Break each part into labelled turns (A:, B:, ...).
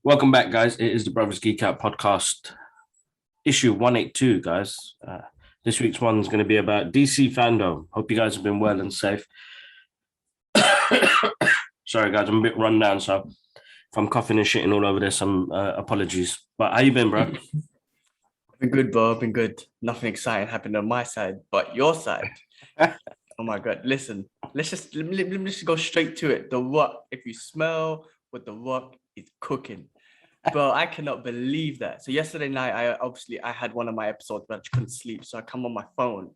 A: Welcome back, guys. It is the Brothers Geek Out podcast, issue 182, guys. This week's one is going to be about DC fandom. Hope you guys have been well and safe. Sorry, guys, I'm a bit run down, so if I'm coughing and shitting all over this, some apologies. But how you been, bro?
B: Been good, bro. Been good. Nothing exciting happened on my side, but your side. Oh my God! Listen, let me just go straight to it. The Rock. If you smell what The Rock is cooking, bro, I cannot believe that. So yesterday night, I had one of my episodes, but I couldn't sleep, so I come on my phone,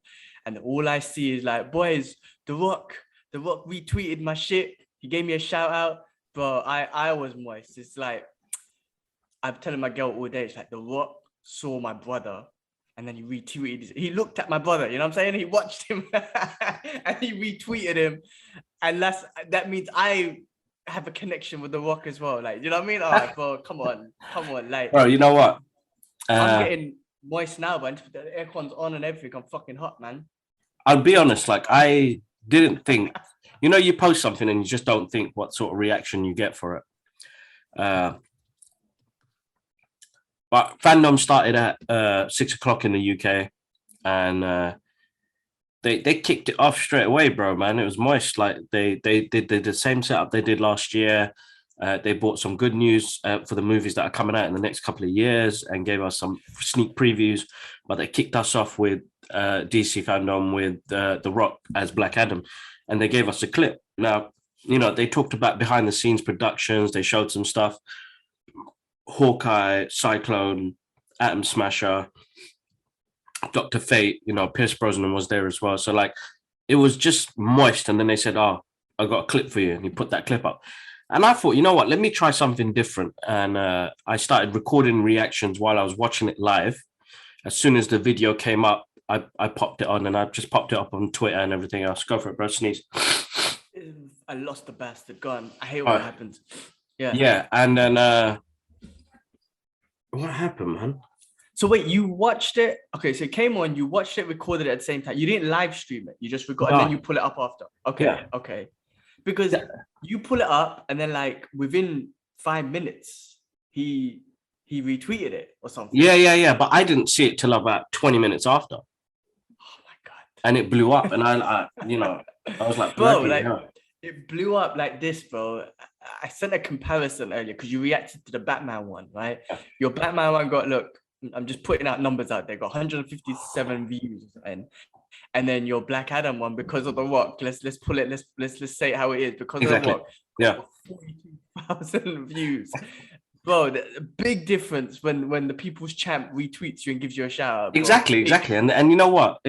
B: and all I see is like, boys, The Rock retweeted my shit. He gave me a shout out, bro. I was moist. It's like I'm telling my girl all day. It's like The Rock saw my brother, and then he retweeted. He looked at my brother, you know what I'm saying? He watched him and he retweeted him. And that means I have a connection with The Rock as well. Like, you know what I mean? All right, bro, come on. Like,
A: Bro, you know what?
B: I'm getting moist now, but the aircon's on and everything. I'm fucking hot, man.
A: I'll be honest, like, I didn't think, you post something and you just don't think what sort of reaction you get for it. But fandom started at 6:00 in the UK, and they kicked it off straight away, bro. Man, it was moist. Like they did the same setup they did last year. They brought some good news for the movies that are coming out in the next couple of years, and gave us some sneak previews. But they kicked us off with DC fandom with The Rock as Black Adam, and they gave us a clip. Now, they talked about behind the scenes productions. They showed some stuff. Hawkeye, Cyclone, Atom Smasher, Dr. Fate, Pierce Brosnan was there as well. So like it was just moist. And then they said, "Oh, I got a clip for you." And he put that clip up. And I thought, you know what, let me try something different. And I started recording reactions while I was watching it live. As soon as the video came up, I popped it on, and I just popped it up on Twitter and everything else. Go for it, bro. Sneeze.
B: I lost the bastard. Go on. I hate when it happens. Yeah.
A: Yeah. And then what happened, man?
B: So wait, you watched it? Okay, so it came on, you watched it, recorded it at the same time. You didn't live stream it. You just recorded and then you pull it up after. Okay, yeah. Okay. Because you pull it up and then like within 5 minutes, he retweeted it or something.
A: Yeah. But I didn't see it till about 20 minutes after.
B: Oh my God.
A: And it blew up, and I was like,
B: bro, like it blew up like this, bro. I sent a comparison earlier because you reacted to the Batman one, right? Yeah. Your Batman one got, look, I'm just putting out numbers out there, got 157 views, and then your Black Adam one, because of The Rock, let's pull it, let's say it how it is, because of The Rock,
A: yeah,
B: 42,000 views. Bro, the big difference when the People's Champ retweets you and gives you a shout out. Bro.
A: Exactly. And you know what?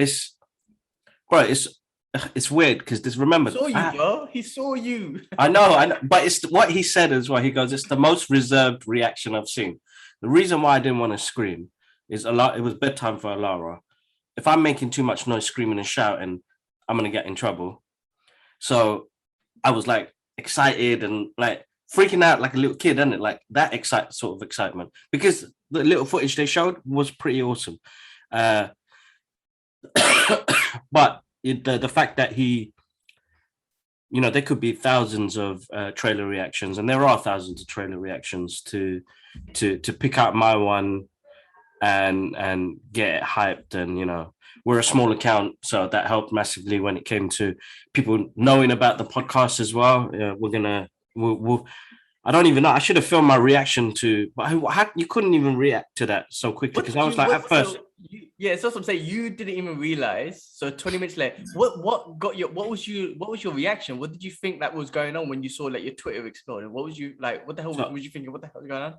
A: It's weird because remember,
B: he saw you, bro. He saw you.
A: I know, but it's what he said as well. He goes, "It's the most reserved reaction I've seen." The reason why I didn't want to scream is it was bedtime for Alara. If I'm making too much noise, screaming and shouting, I'm gonna get in trouble. So I was like excited and like freaking out like a little kid, isn't it? Like that sort of excitement, because the little footage they showed was pretty awesome. But the fact that he, there could be thousands of trailer reactions, and there are thousands of trailer reactions to pick out my one and get it hyped. And we're a small account, so that helped massively when it came to people knowing about the podcast as well. We'll I don't even know. I should have filmed my reaction to, but you couldn't even react to that so quickly, because I was like, at first.
B: Yeah, it's also I'm saying you didn't even realize. So 20 minutes later, what was your reaction? What did you think that was going on when you saw like your Twitter exploded? What was you like? What the hell was you thinking? What the hell was going on?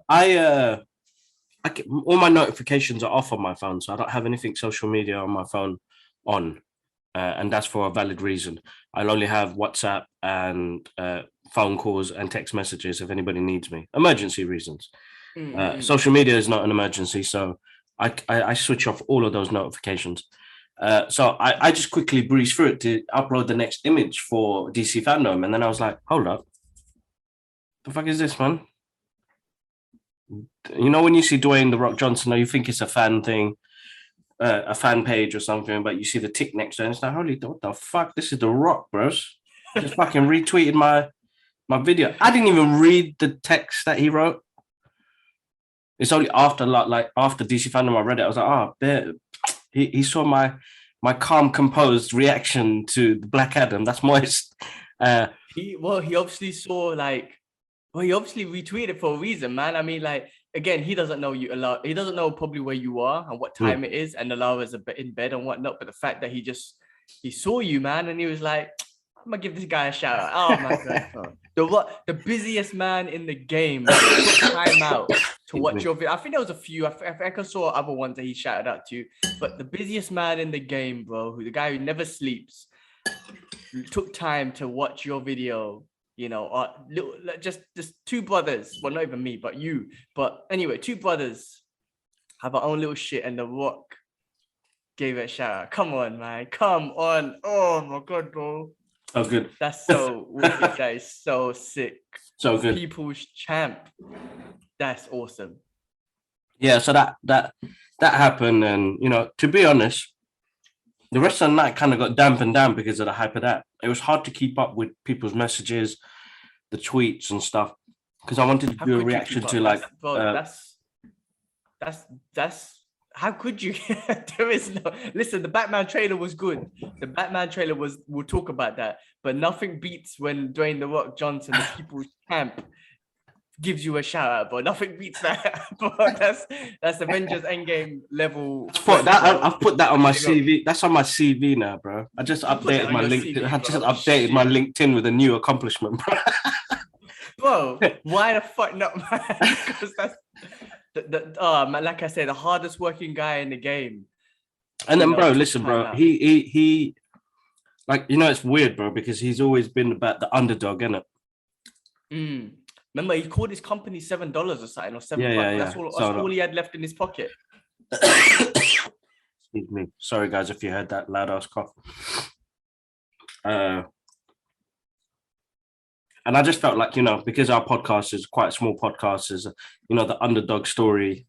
A: All my notifications are off on my phone, so I don't have anything social media on my phone on, and that's for a valid reason. I'll only have WhatsApp and phone calls and text messages if anybody needs me. Emergency reasons. Social media is not an emergency, so I switch off all of those notifications. So I just quickly breezed through it to upload the next image for DC fandom, and then I was like, hold up, the fuck is this, man? When you see Dwayne "The Rock" Johnson, you think it's a fan thing. a fan page or something, but you see the tick next to it, and it's like, holy, what the fuck? This is The Rock, bros. Just fucking retweeted my video. I didn't even read the text that he wrote. It's only after after DC Fandom I read it. I was like, oh, there. He saw my calm, composed reaction to the Black Adam. That's moist.
B: He obviously saw he obviously retweeted for a reason, man. I mean, like, again, he doesn't know you a lot. He doesn't know probably where you are and what time it is, and Alara is in bed and whatnot. But the fact that he saw you, man, and he was like, I'm gonna give this guy a shout out. Oh my god, the busiest man in the game took time out to watch your video. I think there was a few. I think I saw other ones that he shouted out to, but the busiest man in the game, bro, the guy who never sleeps, took time to watch your video. You know, just two brothers. Well, not even me, but you. But anyway, two brothers have our own little shit, and The Rock gave it a shout out. Come on, man. Come on. Oh my god, bro.
A: Oh, good.
B: That's so wicked. That is so sick.
A: So good.
B: People's champ. That's awesome.
A: Yeah, so that happened, and you know, to be honest, the rest of the night kind of got dampened down because of the hype of that. It was hard to keep up with people's messages, the tweets and stuff, because I wanted to do a reaction to like.
B: That's how could you? There is no. Listen, the Batman trailer was good. The Batman trailer was. We'll talk about that, but nothing beats when Dwayne The Rock Johnson, the people's champ, gives you a shout out, but nothing beats that. But that's Avengers Endgame level.
A: I've put that on my CV. That's on my CV now, bro. I just updated my LinkedIn. My LinkedIn with a new accomplishment, bro.
B: Bro, why the fuck not, man? Because that's man, like I said, the hardest working guy in the game.
A: And then, bro, listen, bro. He, like, you know, it's weird, bro, because he's always been about the underdog, innit?
B: Remember, he called his company $7 or something, or $7. Yeah. That's all he had left in his pocket.
A: Excuse me. Sorry, guys, if you heard that loud ass cough. And I just felt like, you know, because our podcast is quite a small podcast, is, you know, the underdog story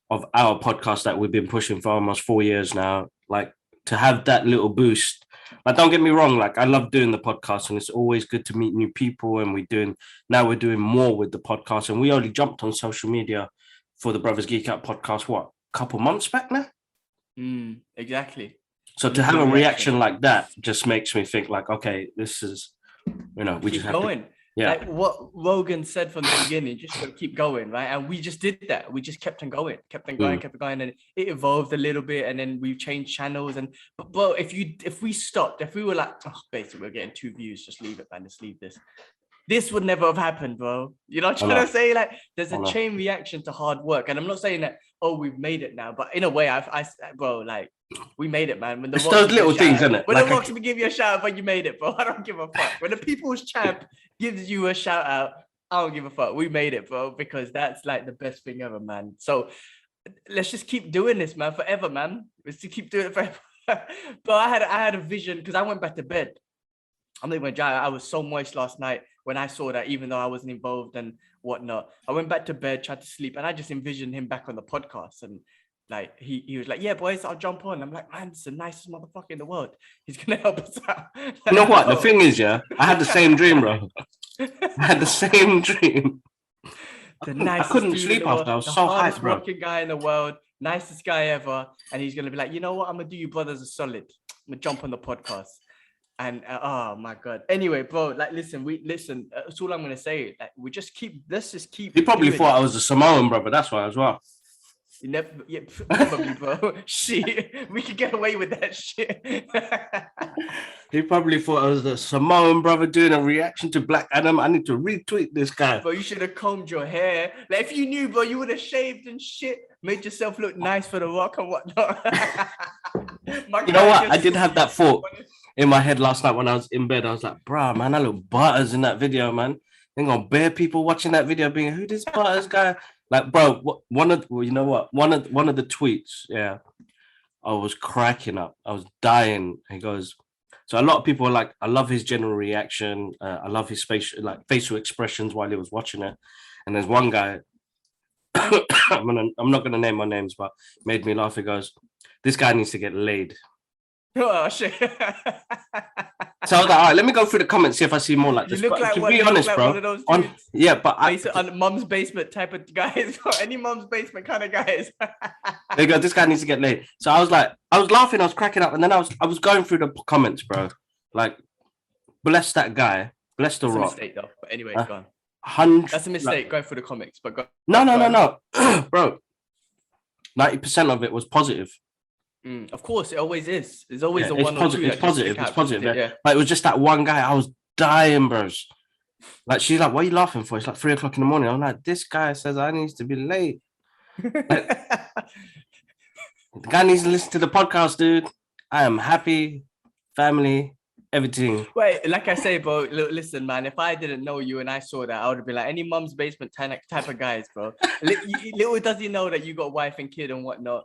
A: of our podcast that we've been pushing for almost 4 years now, like to have that little boost. Like, don't get me wrong, like I love doing the podcast and it's always good to meet new people, and we're doing more with the podcast, and we only jumped on social media for the Brothers Geek Out podcast, what, a couple months back now?
B: Exactly.
A: So to have a reaction like that just makes me think like, okay, this is, you know, we
B: keep
A: just have
B: going.
A: Yeah.
B: Like what Rogan said from the beginning, just to keep going, right? And we just did that. We just kept on going. And it evolved a little bit, and then we changed channels. But if we stopped, if we were like, oh, basically we're getting 2 views, just leave it, man, just leave this. This would never have happened, bro. You know what I'm trying to say? Like, there's a chain reaction to hard work. And I'm not saying that, oh, we've made it now, but in a way, bro, like, we made it, man. When the
A: it's those little things, isn't it?
B: When the Rocks give you a shout out, but you made it, bro. I don't give a fuck. When the people's champ gives you a shout out, I don't give a fuck. We made it, bro, because that's like the best thing ever, man. So let's just keep doing this, man, forever, man. Let's just keep doing it forever. But I had a vision, because I went back to bed. I'm not even joking. I was so moist last night when I saw that, even though I wasn't involved and whatnot. I went back to bed, tried to sleep, and I just envisioned him back on the podcast. And like he was like, yeah, boys, I'll jump on. I'm like, man, it's the nicest motherfucker in the world. He's gonna help us out.
A: You know what? The thing is, yeah, I had the same dream, bro. I had the same dream. I couldn't sleep after. I was so hyped, bro.
B: Working guy in the world, nicest guy ever, and he's gonna be like, you know what? I'm gonna do you brothers a solid. I'm gonna jump on the podcast. And oh my god. Anyway, bro, like listen. That's all I'm gonna say. Like, let's just keep.
A: He probably thought I was a Samoan brother. That's why as well.
B: You never, yeah, probably, bro. Shit, we could get away with that shit.
A: He probably thought I was the Samoan brother doing a reaction to Black Adam. I need to retweet this guy.
B: Bro, you should have combed your hair. Like, if you knew, bro, you would have shaved and shit, made yourself look nice for the Rock and whatnot.
A: You know what? I did have that thought in my head last night when I was in bed. I was like, bro, man, I look butters in that video, man. Ain't gonna bear people watching that video being, who this butters guy? Like, bro, one of the tweets, yeah, I was cracking up. I was dying. He goes, so a lot of people are like, I love his general reaction. I love his facial expressions while he was watching it. And there's one guy, I'm not gonna name my names, but made me laugh. He goes, this guy needs to get laid.
B: Oh shit!
A: So I was like, all right, let me go through the comments, see if I see more like
B: You
A: this.
B: look
A: But
B: like
A: to
B: one.
A: be
B: You look
A: honest,
B: like
A: bro,
B: one of those dudes. On mum's basement type of guys. Any mum's basement kind of guys.
A: There you go. This guy needs to get laid. So I was like, I was laughing, I was cracking up, and then I was going through the comments, bro. Like, bless that guy, bless the
B: That's a
A: Rock.
B: mistake though. But anyway, it's gone. That's a mistake. Going through the comics, but go.
A: No, bro. 90% of it was positive.
B: Of course, it always is. There's always a
A: it's
B: one or two.
A: It's positive. It's positive.
B: Yeah.
A: Like, it was just that one guy. I was dying, bros. Like, she's like, "What are you laughing for?" It's like 3:00 in the morning. I'm like, "This guy says I need to be late." Like, the guy needs to listen to the podcast, dude. I am happy, family, everything.
B: Wait, like I say, bro. Listen, man. If I didn't know you and I saw that, I would have been like any mum's basement type of guys, bro. Little does he know that you got wife and kid and whatnot.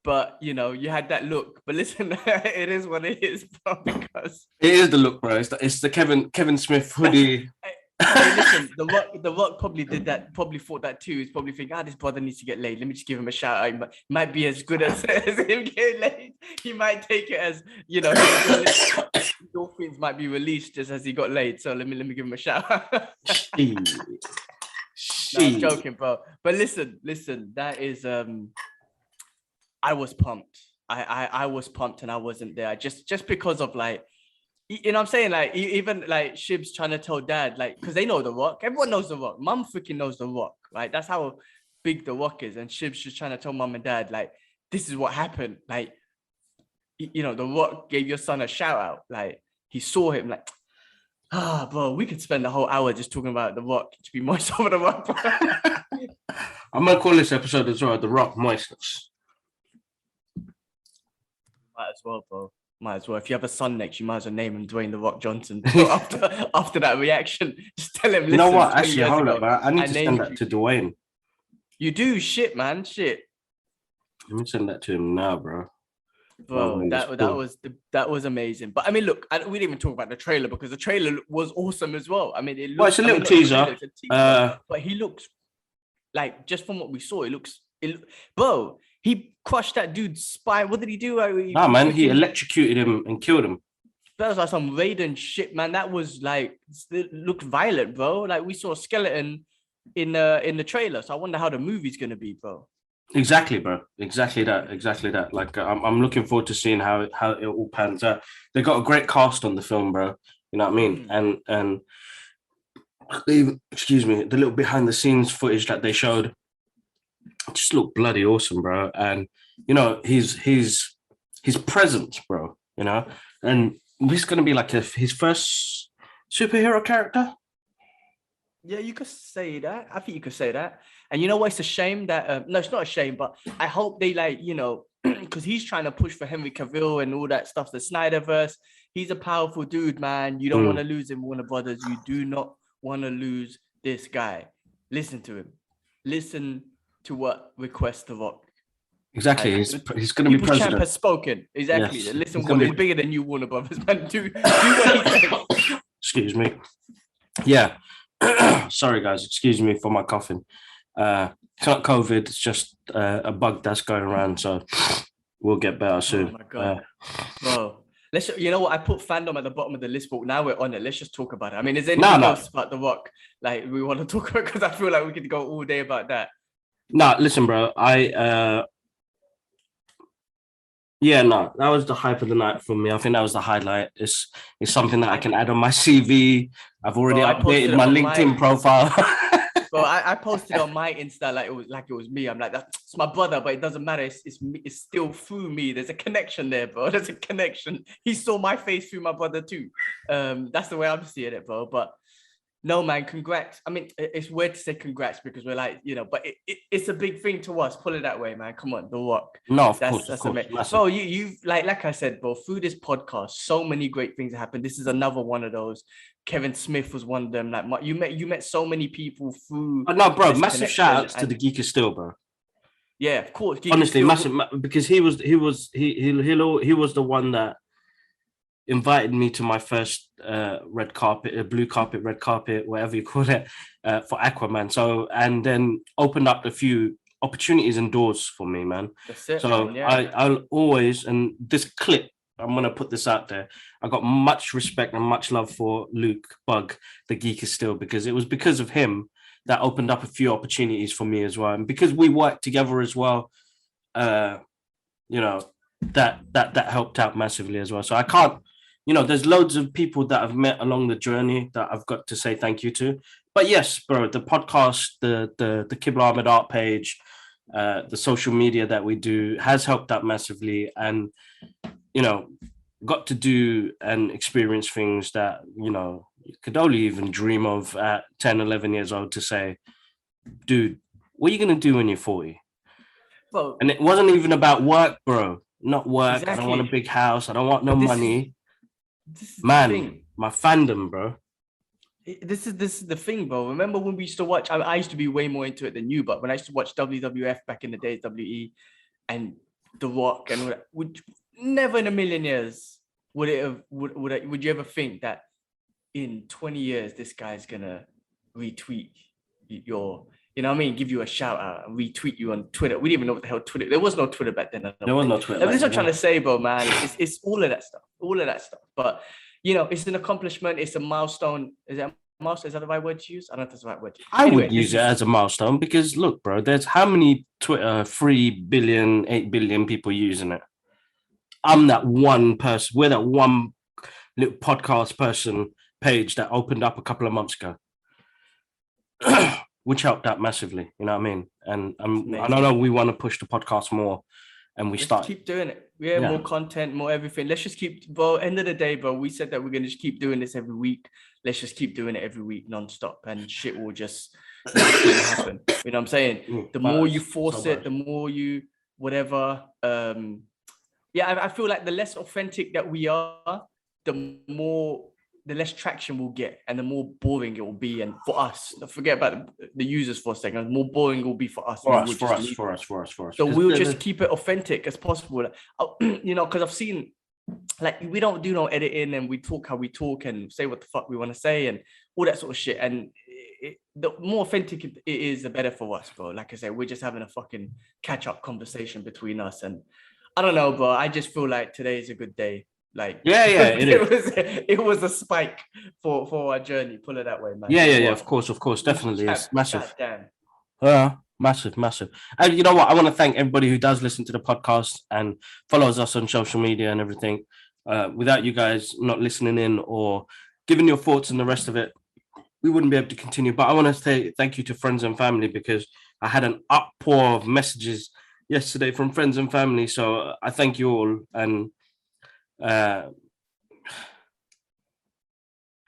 B: But you know, you had that look. But listen, it is what it is, bro. Because
A: it is the look, bro. It's the Kevin Smith hoodie.
B: Hey, listen, the Rock probably did that. Probably thought that too. He's probably thinking, this brother needs to get laid. Let me just give him a shout out. He might be as good as him getting laid. He might take it as, you know, endorphins might be released just as he got laid. So let me give him a shout out. No, I'm joking, bro. But listen. That is I was pumped. I was pumped and I wasn't there. Just because of like, you know what I'm saying? Like, even like Shib's trying to tell dad, like, because they know The Rock. Everyone knows The Rock. Mum freaking knows The Rock, right? That's how big The Rock is. And Shib's just trying to tell mum and dad, like, this is what happened. Like, you know, The Rock gave your son a shout out. Like, he saw him, like, bro, we could spend the whole hour just talking about The Rock to be moist over The Rock.
A: I'm going to call this episode as well, The Rock Moistness.
B: Might as well, bro. Might as well. If you have a son next, you might as well name him Dwayne The Rock Johnson. So after that reaction, just tell him, listen,
A: you know what? Actually, hold up, man. I need to send that to Dwayne.
B: You do? Shit, man. Shit.
A: Let me send that to him now, bro.
B: Bro, that was amazing. But I mean, look, we didn't even talk about the trailer because the trailer was awesome as well. I mean,
A: it's a little teaser.
B: But he looks like, just from what we saw, bro, he crushed that dude's spine. What did he do?
A: He electrocuted him and killed him.
B: That was like some Raiden shit, man. That was like, it looked violent, bro. Like, we saw a skeleton in the trailer. So I wonder how the movie's gonna be, bro.
A: Exactly, bro. Exactly that. Like, I'm looking forward to seeing how it all pans out. They got a great cast on the film, bro. You know what I mean? And even, excuse me, the little behind the scenes footage that they showed just looked bloody awesome, bro. And you know, his presence, bro. You know, and this is gonna be like his first superhero character.
B: Yeah, you could say that. I think you could say that. And you know what? It's a shame that no, it's not a shame, but I hope they, like, you know, because he's trying to push for Henry Cavill and all that stuff, the Snyderverse. He's a powerful dude, man. You don't want to lose him, Warner Brothers. You do not want to lose this guy. Listen to him. Listen to what requests The Rock.
A: Exactly. He's going to be president.
B: Champ has spoken. Exactly. Yes. Listen, he's bigger than you, Warner Brothers, man. Do what he says.
A: Excuse me. Yeah. Sorry, guys. Excuse me for my coughing. It's not COVID. It's just a bug that's going around. So we'll get better soon.
B: Oh my god, bro. You know what? I put fandom at the bottom of the list, but now we're on it. Let's just talk about it. I mean, is there anything else about The Rock like we want to talk about? Because I feel like we could go all day about that.
A: No, listen, bro. That was the hype of the night for me. I think that was the highlight. It's something that I can add on my CV. I've already updated my LinkedIn profile.
B: Bro, I posted on my Insta like it was me. I'm like, that's my brother, but it doesn't matter. It's still through me. There's a connection there, bro. There's a connection. He saw my face through my brother too. That's the way I'm seeing it, bro. But no, man, congrats. I mean, it's weird to say congrats because we're like, you know, but it's a big thing to us. Put it that way, man. Come on, The Rock.
A: No, of course.
B: Amazing. Bro, you've like I said, bro, through this podcast, so many great things happened. This is another one of those. Kevin Smith was one of them. Like, you met so many people through.
A: No, bro, massive shout outs to the Geek is Still, bro.
B: Yeah, of course.
A: Honestly, massive, because he was the one that invited me to my first red carpet, blue carpet, red carpet, whatever you call it, for Aquaman. So, and then opened up a few opportunities and doors for me, man.
B: That's it,
A: So
B: man. Yeah.
A: I'll always, and this clip, I'm gonna put this out there. I got much respect and much love for Luke Bug, the Geek is still, because it was because of him that opened up a few opportunities for me as well, and because we worked together as well. You know, that helped out massively as well. So I can't, there's loads of people that I've met along the journey that I've got to say thank you to. But yes, bro, the podcast, the Kibla Ahmed art page, the social media that we do has helped out massively, and got to do and experience things that you could only even dream of at 10, 11 years old, to say, dude, what are you gonna do when you're 40?
B: Well,
A: And it wasn't even about work, bro. Not work. I don't want a
B: exactly.
A: big house. I don't want no
B: But
A: money.
B: this is the
A: Man,
B: thing.
A: my fandom, bro.
B: This is the thing, bro. Remember when we used to watch? I used to be way more into it than you, but when I used to watch WWF back in the days, WE and The Rock, and would never in a million years would it have would you ever think that in 20 years this guy's gonna retweet your, you know what I mean, give you a shout out and retweet you on Twitter? We didn't even know what the hell Twitter. There was no Twitter back then.
A: There was no Twitter.
B: That's what I'm trying to say, bro, man. It's all of that stuff. But it's an accomplishment. It's a milestone. Is it a milestone? Is that the right word to use? I don't know if that's the right word.
A: I would use it as a milestone, because look, bro, there's how many Twitter 3 billion, 8 billion people using it. I'm that one person. We're that one little podcast person page that opened up a couple of months ago. Which helped out massively, you know what I mean? And I know we want to push the podcast more, and let's
B: keep doing it. Yeah, more content, more everything. Let's just keep, bro. End of the day, bro, we said that we're gonna just keep doing this every week. Let's just keep doing it every week, nonstop, and shit will just happen. You know what I'm saying? The more you force it, the more you whatever. I feel like the less authentic that we are, the less traction we'll get, and the more boring it will be. And for us, forget about the users for a second, the more boring it will be for us.
A: For us.
B: So we'll just keep it authentic as possible. Because I've seen, like, we don't do no editing, and we talk how we talk and say what the fuck we want to say and all that sort of shit. And the more authentic it is, the better for us, bro. Like I said, we're just having a fucking catch-up conversation between us. And I don't know, bro. I just feel like today is a good day. Like, it was a spike for our journey. Pull it that way, man.
A: Yeah. Of course, definitely, it's massive.
B: Damn.
A: Massive. And you know what? I want to thank everybody who does listen to the podcast and follows us on social media and everything. Without you guys not listening in or giving your thoughts and the rest of it, we wouldn't be able to continue. But I want to say thank you to friends and family, because I had an outpour of messages yesterday from friends and family. So I thank you all. And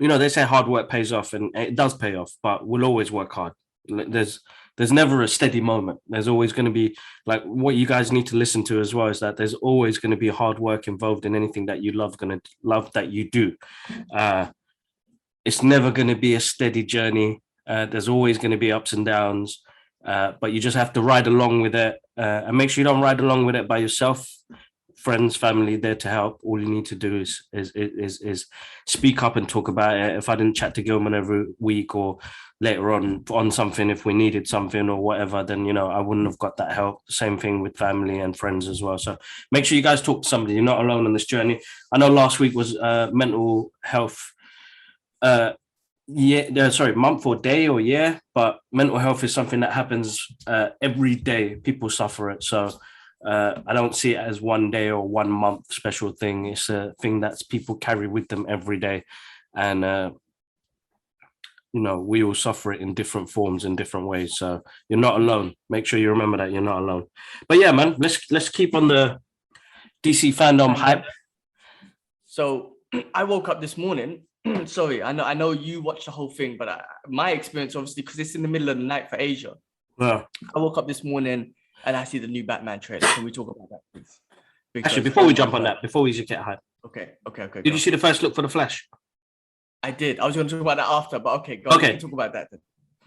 A: they say hard work pays off, and it does pay off, but we'll always work hard. There's never a steady moment. There's always going to be, like, what you guys need to listen to as well, is that there's always going to be hard work involved in anything that you love that you do. It's never going to be a steady journey. There's always going to be ups and downs, but you just have to ride along with it, and make sure you don't ride along with it by yourself. Friends, family, there to help. All you need to do is speak up and talk about it. If I didn't chat to Gilman every week or later on something, if we needed something or whatever, then I wouldn't have got that help. Same thing with family and friends as well. So make sure you guys talk to somebody. You're not alone on this journey. I know last week was mental health month or day or year, but mental health is something that happens every day. People suffer it. So I don't see it as one day or 1 month special thing. It's a thing that people carry with them every day. And, we all suffer it in different forms, in different ways. So you're not alone. Make sure you remember that you're not alone. But yeah, man, let's keep on the DC fandom hype.
B: So I woke up this morning. Sorry, I know you watched the whole thing, but my experience, obviously, because it's in the middle of the night for Asia.
A: Yeah.
B: I woke up this morning and I see the new Batman trailer. Can we talk about that, please?
A: Actually, before we jump on that, before we get hype.
B: Okay.
A: Did you see the first look for the Flash?
B: I did. I was going to talk about that after, but okay, go on. Okay. Talk about that then.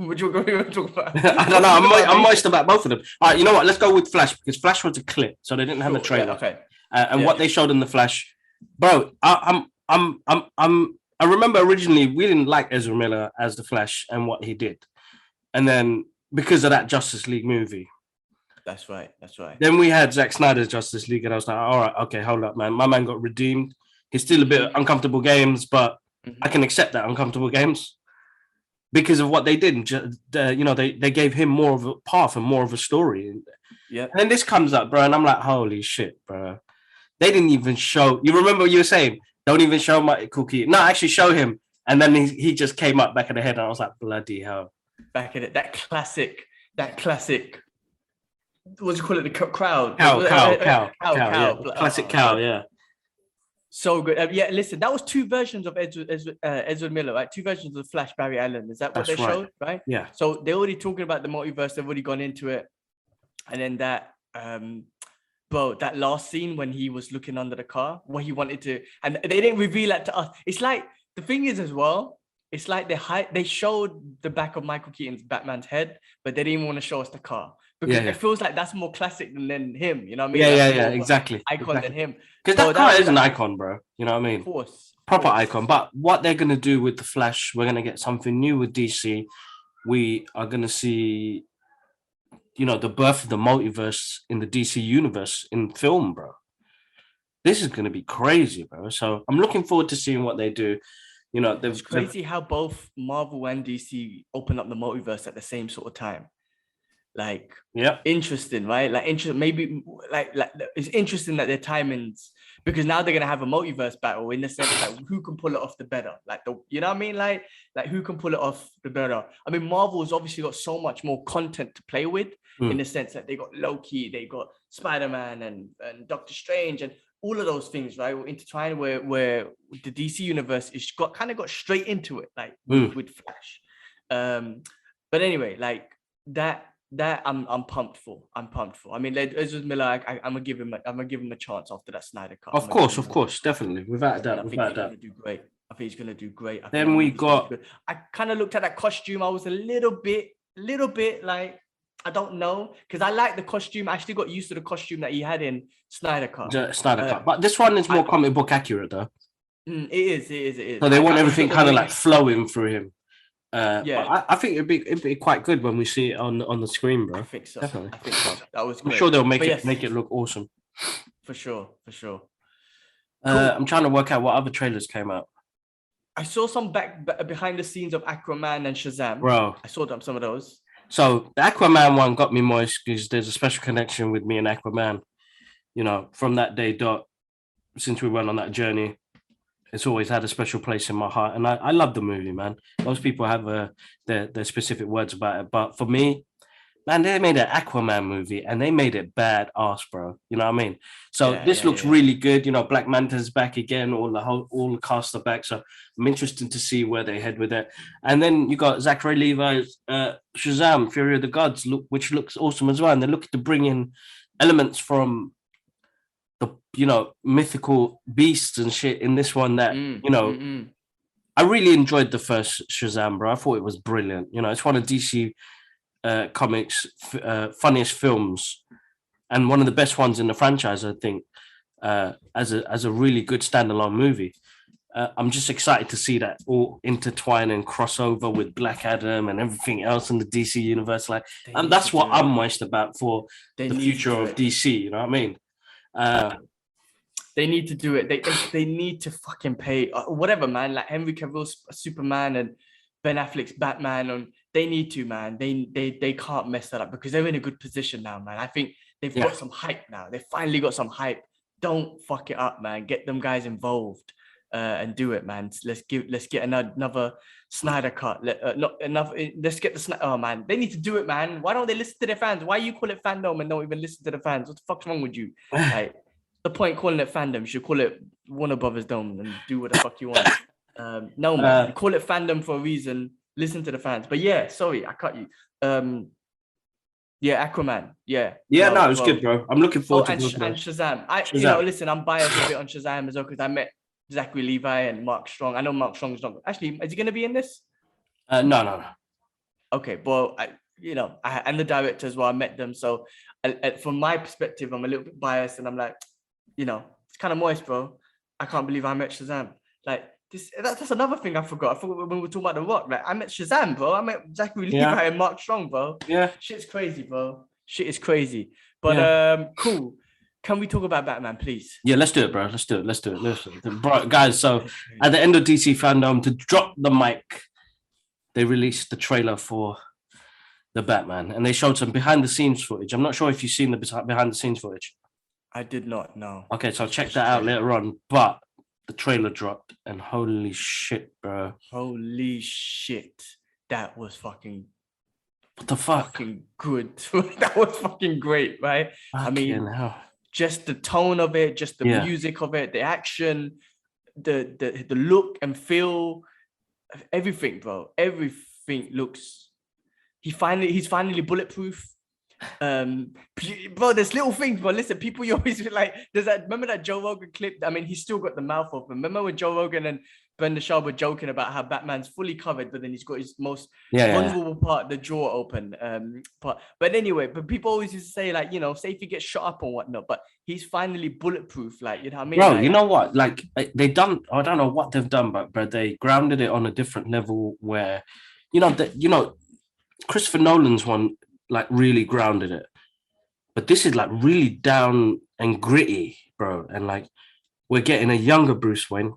B: What you want to talk about?
A: I don't know. I'm moist about both of them. All right, you know what? Let's go with Flash, because Flash was a clip, so they didn't have a trailer.
B: Yeah, okay.
A: What they showed in the Flash, bro. I remember originally we didn't like Ezra Miller as the Flash and what he did, and then because of that Justice League movie,
B: That's right. That's right.
A: Then we had Zack Snyder's Justice League, and I was like, all right, okay, hold up, man. My man got redeemed. He's still a bit
B: Mhm.
A: uncomfortable games, but I
B: Mhm.
A: can accept that uncomfortable games because of what they did. They gave him more of a path and more of a story. And
B: Yep.
A: then this comes up, bro, and I'm like, holy shit, bro. They didn't even show. You remember what you were saying? Don't even show Michael Keaton. No, actually show him. And then he just came up back in the head, and I was like, bloody hell.
B: Back in it, that classic. What do you call it? The crowd.
A: Cow, yeah. Classic
B: Oh,
A: cow,
B: God.
A: yeah.
B: So good. Yeah, listen, that was two versions of Ezra Miller, right? Two versions of the Flash, Barry Allen. Is that what
A: That's
B: they
A: right.
B: showed, right?
A: Yeah.
B: So they're already talking about the multiverse. They've already gone into it. And then that last scene when he was looking under the car, what he wanted to, and they didn't reveal that to us. It's like, the thing is as well, it's like they showed the back of Michael Keaton's Batman's head, but they didn't even want to show us the car. Because
A: Yeah.
B: it feels like that's more classic than him. You know what I mean?
A: Yeah,
B: That's
A: yeah,
B: more of an
A: exactly.
B: icon than him.
A: Because
B: So
A: that car is
B: was
A: an icon, bro. You know what I mean?
B: Of course.
A: Proper icon. But what they're gonna do with the Flash, we're gonna get something new with DC. We are gonna see, the birth of the multiverse in the DC universe in film, bro. This is gonna be crazy, bro. So I'm looking forward to seeing what they do.
B: It's crazy how both Marvel and DC open up the multiverse at the same sort of time. Like,
A: yeah,
B: interesting, right? Like, maybe like it's interesting that their timings, because now they're gonna have a multiverse battle in the sense that who can pull it off the better, you know what I mean? Like who can pull it off the better? I mean, Marvel's obviously got so much more content to play with in the sense that they got Loki, they got Spider-Man and Doctor Strange and all of those things, right? We're intertwined where the DC universe is got straight into it, like with Flash. But anyway, like that I'm pumped for. I mean, Ezra Miller, I'm gonna give him a chance after that Snyder cut.
A: Of course, definitely, without a doubt.
B: I think he's gonna do great. I think he's gonna do great.
A: Then we got.
B: I kind of looked at that costume. I was a little bit like, I don't know, because I like the costume. I actually got used to the costume that he had in Snyder cut.
A: But this one is more comic book accurate, though.
B: It is.
A: So they want everything kind of like flowing through him.
B: Yeah,
A: but I think it'd be quite good when we see it on the screen, bro.
B: I think so.
A: Definitely.
B: I think so. That was great.
A: I'm sure they'll make it look awesome.
B: For sure.
A: Cool. I'm trying to work out what other trailers came out.
B: I saw some behind the scenes of Aquaman and Shazam.
A: Bro,
B: I saw some of those.
A: So the Aquaman one got me moist because there's a special connection with me and Aquaman. From that day since we went on that journey, it's always had a special place in my heart. And I love the movie, man. Most people have their specific words about it. But for me, man, they made an Aquaman movie and they made it badass, bro. You know what I mean? So this looks really good. Black Manta's back again. All the cast are back. So I'm interested to see where they head with it. And then you got Zachary Levi's Shazam, Fury of the Gods, which looks awesome as well. And they're looking to bring in elements from the mythical beasts and shit in this one that I really enjoyed the first Shazam, bro. I thought it was brilliant. It's one of DC comics funniest films and one of the best ones in the franchise, I think, as a really good standalone movie. I'm just excited to see that all intertwine and cross over with Black Adam and everything else in the DC universe. And that's what I'm moist about for the future of DC. You know what I mean?
B: They need to do it. They need to fucking pay whatever, man. Like Henry Cavill's Superman and Ben Affleck's Batman, and they need to, man. They can't mess that up because they're in a good position now, man. I think they've got some hype now. They finally got some hype. Don't fuck it up, man. Get them guys involved and do it, man. Let's get another Snyder cut. Let's get the Snyder. Oh man, they need to do it, man. Why don't they listen to their fans? Why you call it fandom and don't even listen to the fans? What the fuck's wrong with you? Like, the point calling it fandom, you should call it Warner Brothers Dome and do what the fuck you want. No, man, you call it fandom for a reason. Listen to the fans. But yeah, sorry, I cut you. Yeah, Aquaman. Yeah.
A: No, it was good, bro. I'm looking forward to
B: and Shazam. Listen, I'm biased a bit on Shazam as well because I met Zachary Levi and Mark Strong. I know Mark Strong's not. Actually, is he going to be in this?
A: No.
B: Okay, well, and the director as well. I met them, so from my perspective, I'm a little bit biased, and I'm like, it's kind of moist, bro. I can't believe I met Shazam. Like this, that's another thing I forgot. I forgot when we were talking about The Rock. Like I met Shazam, bro. I met Zachary Levi and Mark Strong, bro.
A: Yeah,
B: shit's crazy, bro. Shit is crazy. But
A: Yeah.
B: cool. Can we talk about Batman, please?
A: Yeah, let's do it, bro. Let's do it. Let's do it. Let's do it. Bro, guys, so at the end of DC fandom, to drop the mic, they released the trailer for the Batman, and they showed some behind the scenes footage. I'm not sure if you've seen the behind the scenes footage.
B: I did not know.
A: Okay, so I'll check that out later on. But the trailer dropped, and holy shit, bro!
B: Holy shit, that was fucking
A: What the fuck?
B: fucking good. That was fucking great, right? I mean,
A: Fucking hell.
B: just the tone of it, just the music of it, the action, the look and feel, everything, bro. Everything looks. He's finally bulletproof. Bro, there's little things, but listen, people, you always like, there's that, remember that Joe Rogan clip? I mean, he's still got the mouth open. Remember when Joe Rogan and Brendan Schaub were joking about how Batman's fully covered, but then he's got his most vulnerable part, the jaw open. But anyway, but people always used to say, like, you know, say if he gets shot up or whatnot, but he's finally bulletproof, like, you know what I mean?
A: Bro,
B: like,
A: you know what? Like, they done, I don't know what they've done, but they grounded it on a different level where, Christopher Nolan's one, like, really grounded it. But this is like really down and gritty, bro. And like, we're getting a younger Bruce Wayne.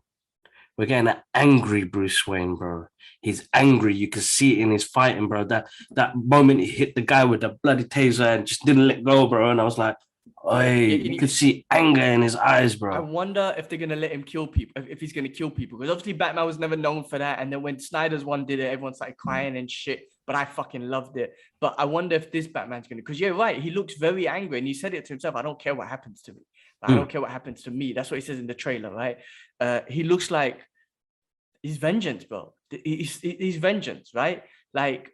A: We're getting an angry Bruce Wayne, bro. He's angry. You can see it in his fighting, bro. That moment he hit the guy with the bloody taser and just didn't let go, bro. And I was like, you could see anger in his eyes, bro.
B: I wonder if they're gonna let him kill people, if he's gonna kill people, because obviously Batman was never known for that. And then when Snyder's one did it, everyone started crying and shit. But I fucking loved it. But I wonder if this Batman's gonna, because you're right, he looks very angry, and he said it to himself. I don't care what happens to me. I don't care what happens to me. That's what he says in the trailer, right? He looks like he's vengeance, bro. He's vengeance, right? Like,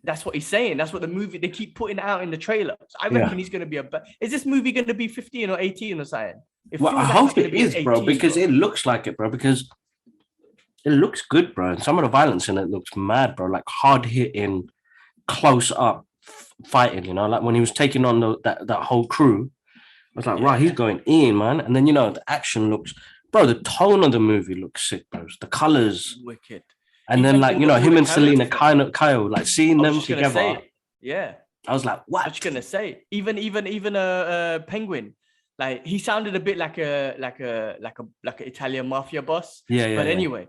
B: that's what he's saying. That's what the movie, they keep putting out in the trailer. So I reckon he's going to be is this movie going to be 15 or 18 or something?
A: Well, I hope it is, bro, because it looks like it, bro, because it looks good, bro. And some of the violence in it looks mad, bro. Like hard hitting, close up fighting, you know, like when he was taking on that whole crew. I was like, right, he's going in, man. And then, the action looks, bro, the tone of the movie looks sick, bro. The colors.
B: Wicked.
A: And then, like, him and Selena Kyle, like seeing them together.
B: Yeah.
A: I was like, what?
B: I was gonna say, even Penguin, like he sounded a bit like a Italian mafia boss.
A: Yeah.
B: But anyway,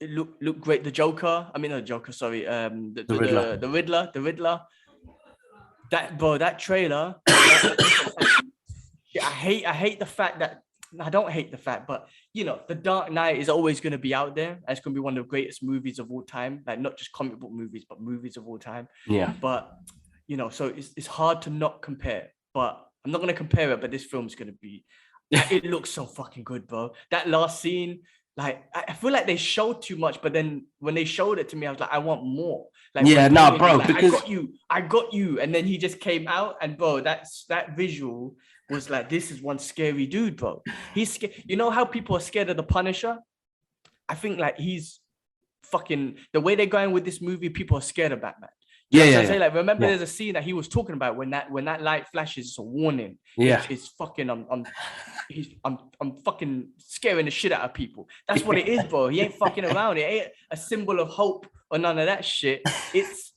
B: it looked great. The Joker, I mean not Joker, sorry, the Riddler. That trailer. I hate the fact that, I don't hate the fact, but The Dark Knight is always going to be out there. It's going to be one of the greatest movies of all time, like not just comic book movies, but movies of all time.
A: Yeah.
B: But so it's hard to not compare. But I'm not going to compare it. But this film's going to be. It looks so fucking good, bro. That last scene, like I feel like they showed too much, but then when they showed it to me, I was like, I want more. Like,
A: bro,
B: like,
A: because
B: I got you, and then he just came out, and bro, that visual was like, this is one scary dude, bro. He's scared. You know how people are scared of the Punisher? I think like he's fucking, the way they're going with this movie, people are scared of Batman. I say, like, remember there's a scene that he was talking about when that light flashes, it's a warning. It's fucking, I'm fucking scaring the shit out of people. That's what it is, bro. He ain't fucking around. It ain't a symbol of hope or none of that shit. It's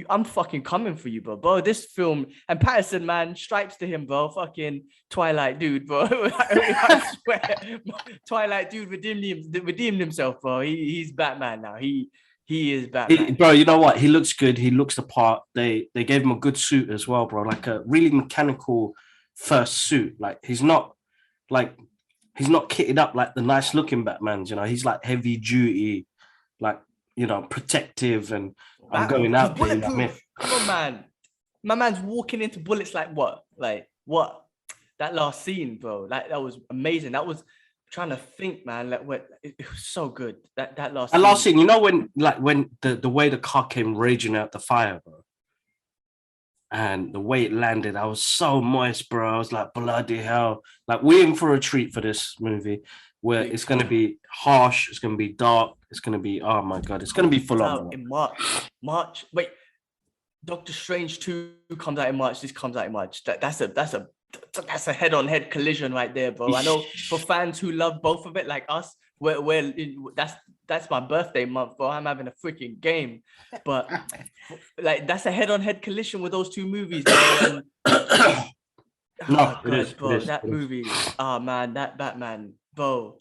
B: I'm fucking coming for you, bro. This film, and Patterson, man, stripes to him, bro. Fucking Twilight dude, bro. I swear, Twilight dude redeemed himself, bro. He's Batman now. He is Batman.
A: Bro, you know what? He looks good. He looks the part. They gave him a good suit as well, bro. Like a really mechanical first suit. Like he's not kitted up like the nice looking Batmans, he's like heavy duty, like, protective, and I'm going out there.
B: Come on, man. My man's walking into bullets like what? Like what? That last scene, bro. Like that was amazing. That was, trying to think, man. Like what? It was so good. That last
A: scene. When the way the car came raging out the fire, bro, and the way it landed, I was so moist, bro. I was like, bloody hell! Like we're in for a treat for this movie, where it's going to be harsh, it's going to be dark, it's going to be, oh my god, it's going to be full on.
B: In March. Wait, Doctor Strange 2 comes out in March. This comes out in March. That's a head-on-head collision right there, bro. I know for fans who love both of it, like us, that's that's my birthday month, bro. I'm having a freaking game. But like that's a head-on-head collision with those two movies, bro. And
A: No,
B: oh god, bro,
A: it
B: that
A: is.
B: movie. Oh man, that Batman, bro.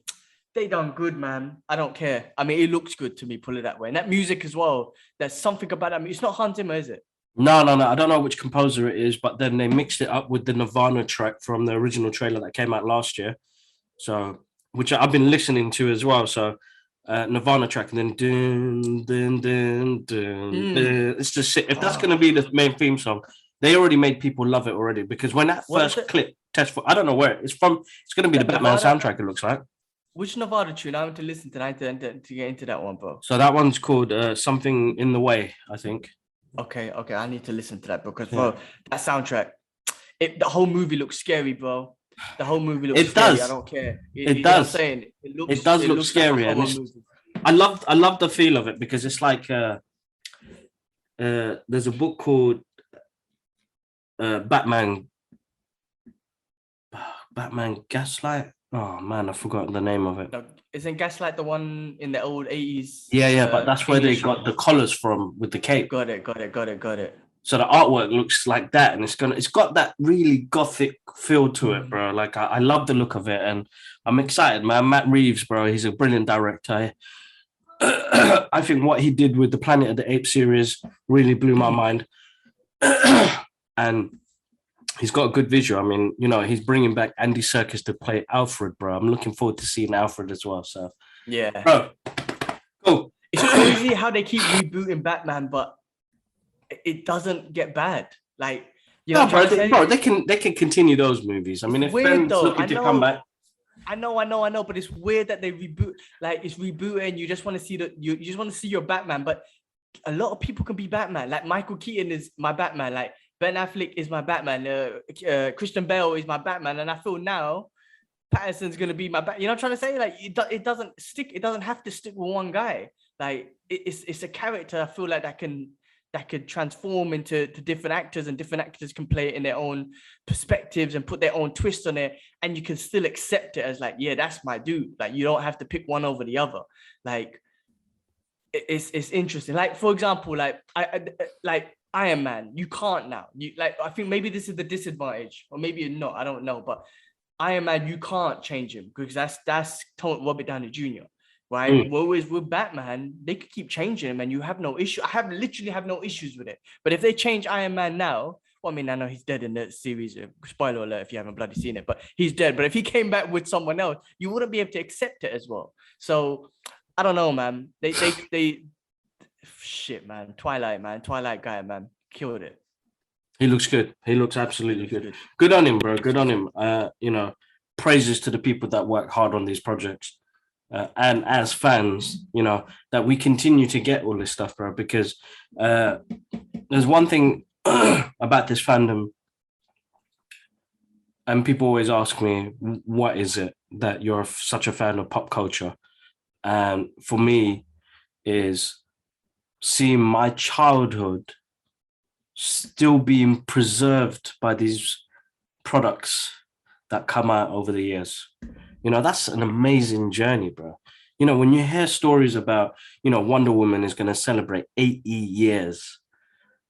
B: They done good, man. I don't care. I mean, it looks good to me, put it that way. And that music as well. There's something about that. It's not Hans Zimmer, is it?
A: No. I don't know which composer it is, but then they mixed it up with the Nirvana track from the original trailer that came out last year. So, which I've been listening to as well. So, Nirvana track, and then dun, dun, dun, dun, dun. It's just if that's going to be the main theme song, they already made people love it already. Because when that first clip test for, I don't know where it's from. It's going to be the Batman soundtrack. It looks like.
B: Which Nevada tune? I want to listen to that to get into that one, bro.
A: So that one's called Something in the Way, I think.
B: Okay. I need to listen to that because, bro, that soundtrack, the whole movie looks scary, bro. The whole movie looks scary.
A: Does.
B: I don't care.
A: It does.
B: I'm saying
A: it does look scary, like and I love the feel of it because it's like there's a book called Batman Gaslight. Oh man, I forgot the name of it.
B: No, isn't Gaslight the one in the old 80s?
A: Yeah, but that's where they got the collars from with the cape.
B: Got it.
A: So the artwork looks like that, and it's got that really gothic feel to it, bro. Like I love the look of it, and I'm excited, man. Matt Reeves, bro, he's a brilliant director. I think what he did with the Planet of the Apes series really blew my mind, and he's got a good visual. I mean, he's bringing back Andy Serkis to play Alfred, bro. I'm looking forward to seeing Alfred as well. So
B: yeah,
A: bro, cool.
B: It's crazy how they keep rebooting Batman, but it doesn't get bad. Like,
A: bro, they can continue those movies. I mean, if Ben's looking to come back.
B: I know, but it's weird that they reboot. Like, it's rebooting. You just want to see you just want to see your Batman, but a lot of people can be Batman. Like Michael Keaton is my Batman. Like Ben Affleck is my Batman. Christian Bale is my Batman, and I feel now Pattinson's gonna be my Batman. You know what I'm trying to say? Like it doesn't stick. It doesn't have to stick with one guy. Like it's a character. I feel like that could transform into different actors, and different actors can play it in their own perspectives and put their own twist on it, and you can still accept it as like, yeah, that's my dude. Like you don't have to pick one over the other. Like it's interesting. Like for example, like like Iron Man, you can't now. You like I think maybe this is the disadvantage, or maybe not. I don't know, but Iron Man, you can't change him because that's Robert Downey Jr. Right? Whereas with Batman, they could keep changing him and you have no issue. I literally have no issues with it. But if they change Iron Man now, well, I mean, I know he's dead in the series. Spoiler alert if you haven't bloody seen it, but he's dead. But if he came back with someone else, you wouldn't be able to accept it as well. So I don't know, man. They shit, man. Twilight guy, man, killed it.
A: He looks good. He looks absolutely good. Good on him, bro. Good on him. Praises to the people that work hard on these projects. And as fans, that we continue to get all this stuff, bro, because there's one thing about this fandom, and people always ask me, what is it that you're such a fan of pop culture? And for me, is seeing my childhood still being preserved by these products that come out over the years. That's an amazing journey, bro. When you hear stories about, Wonder Woman is going to celebrate 80 years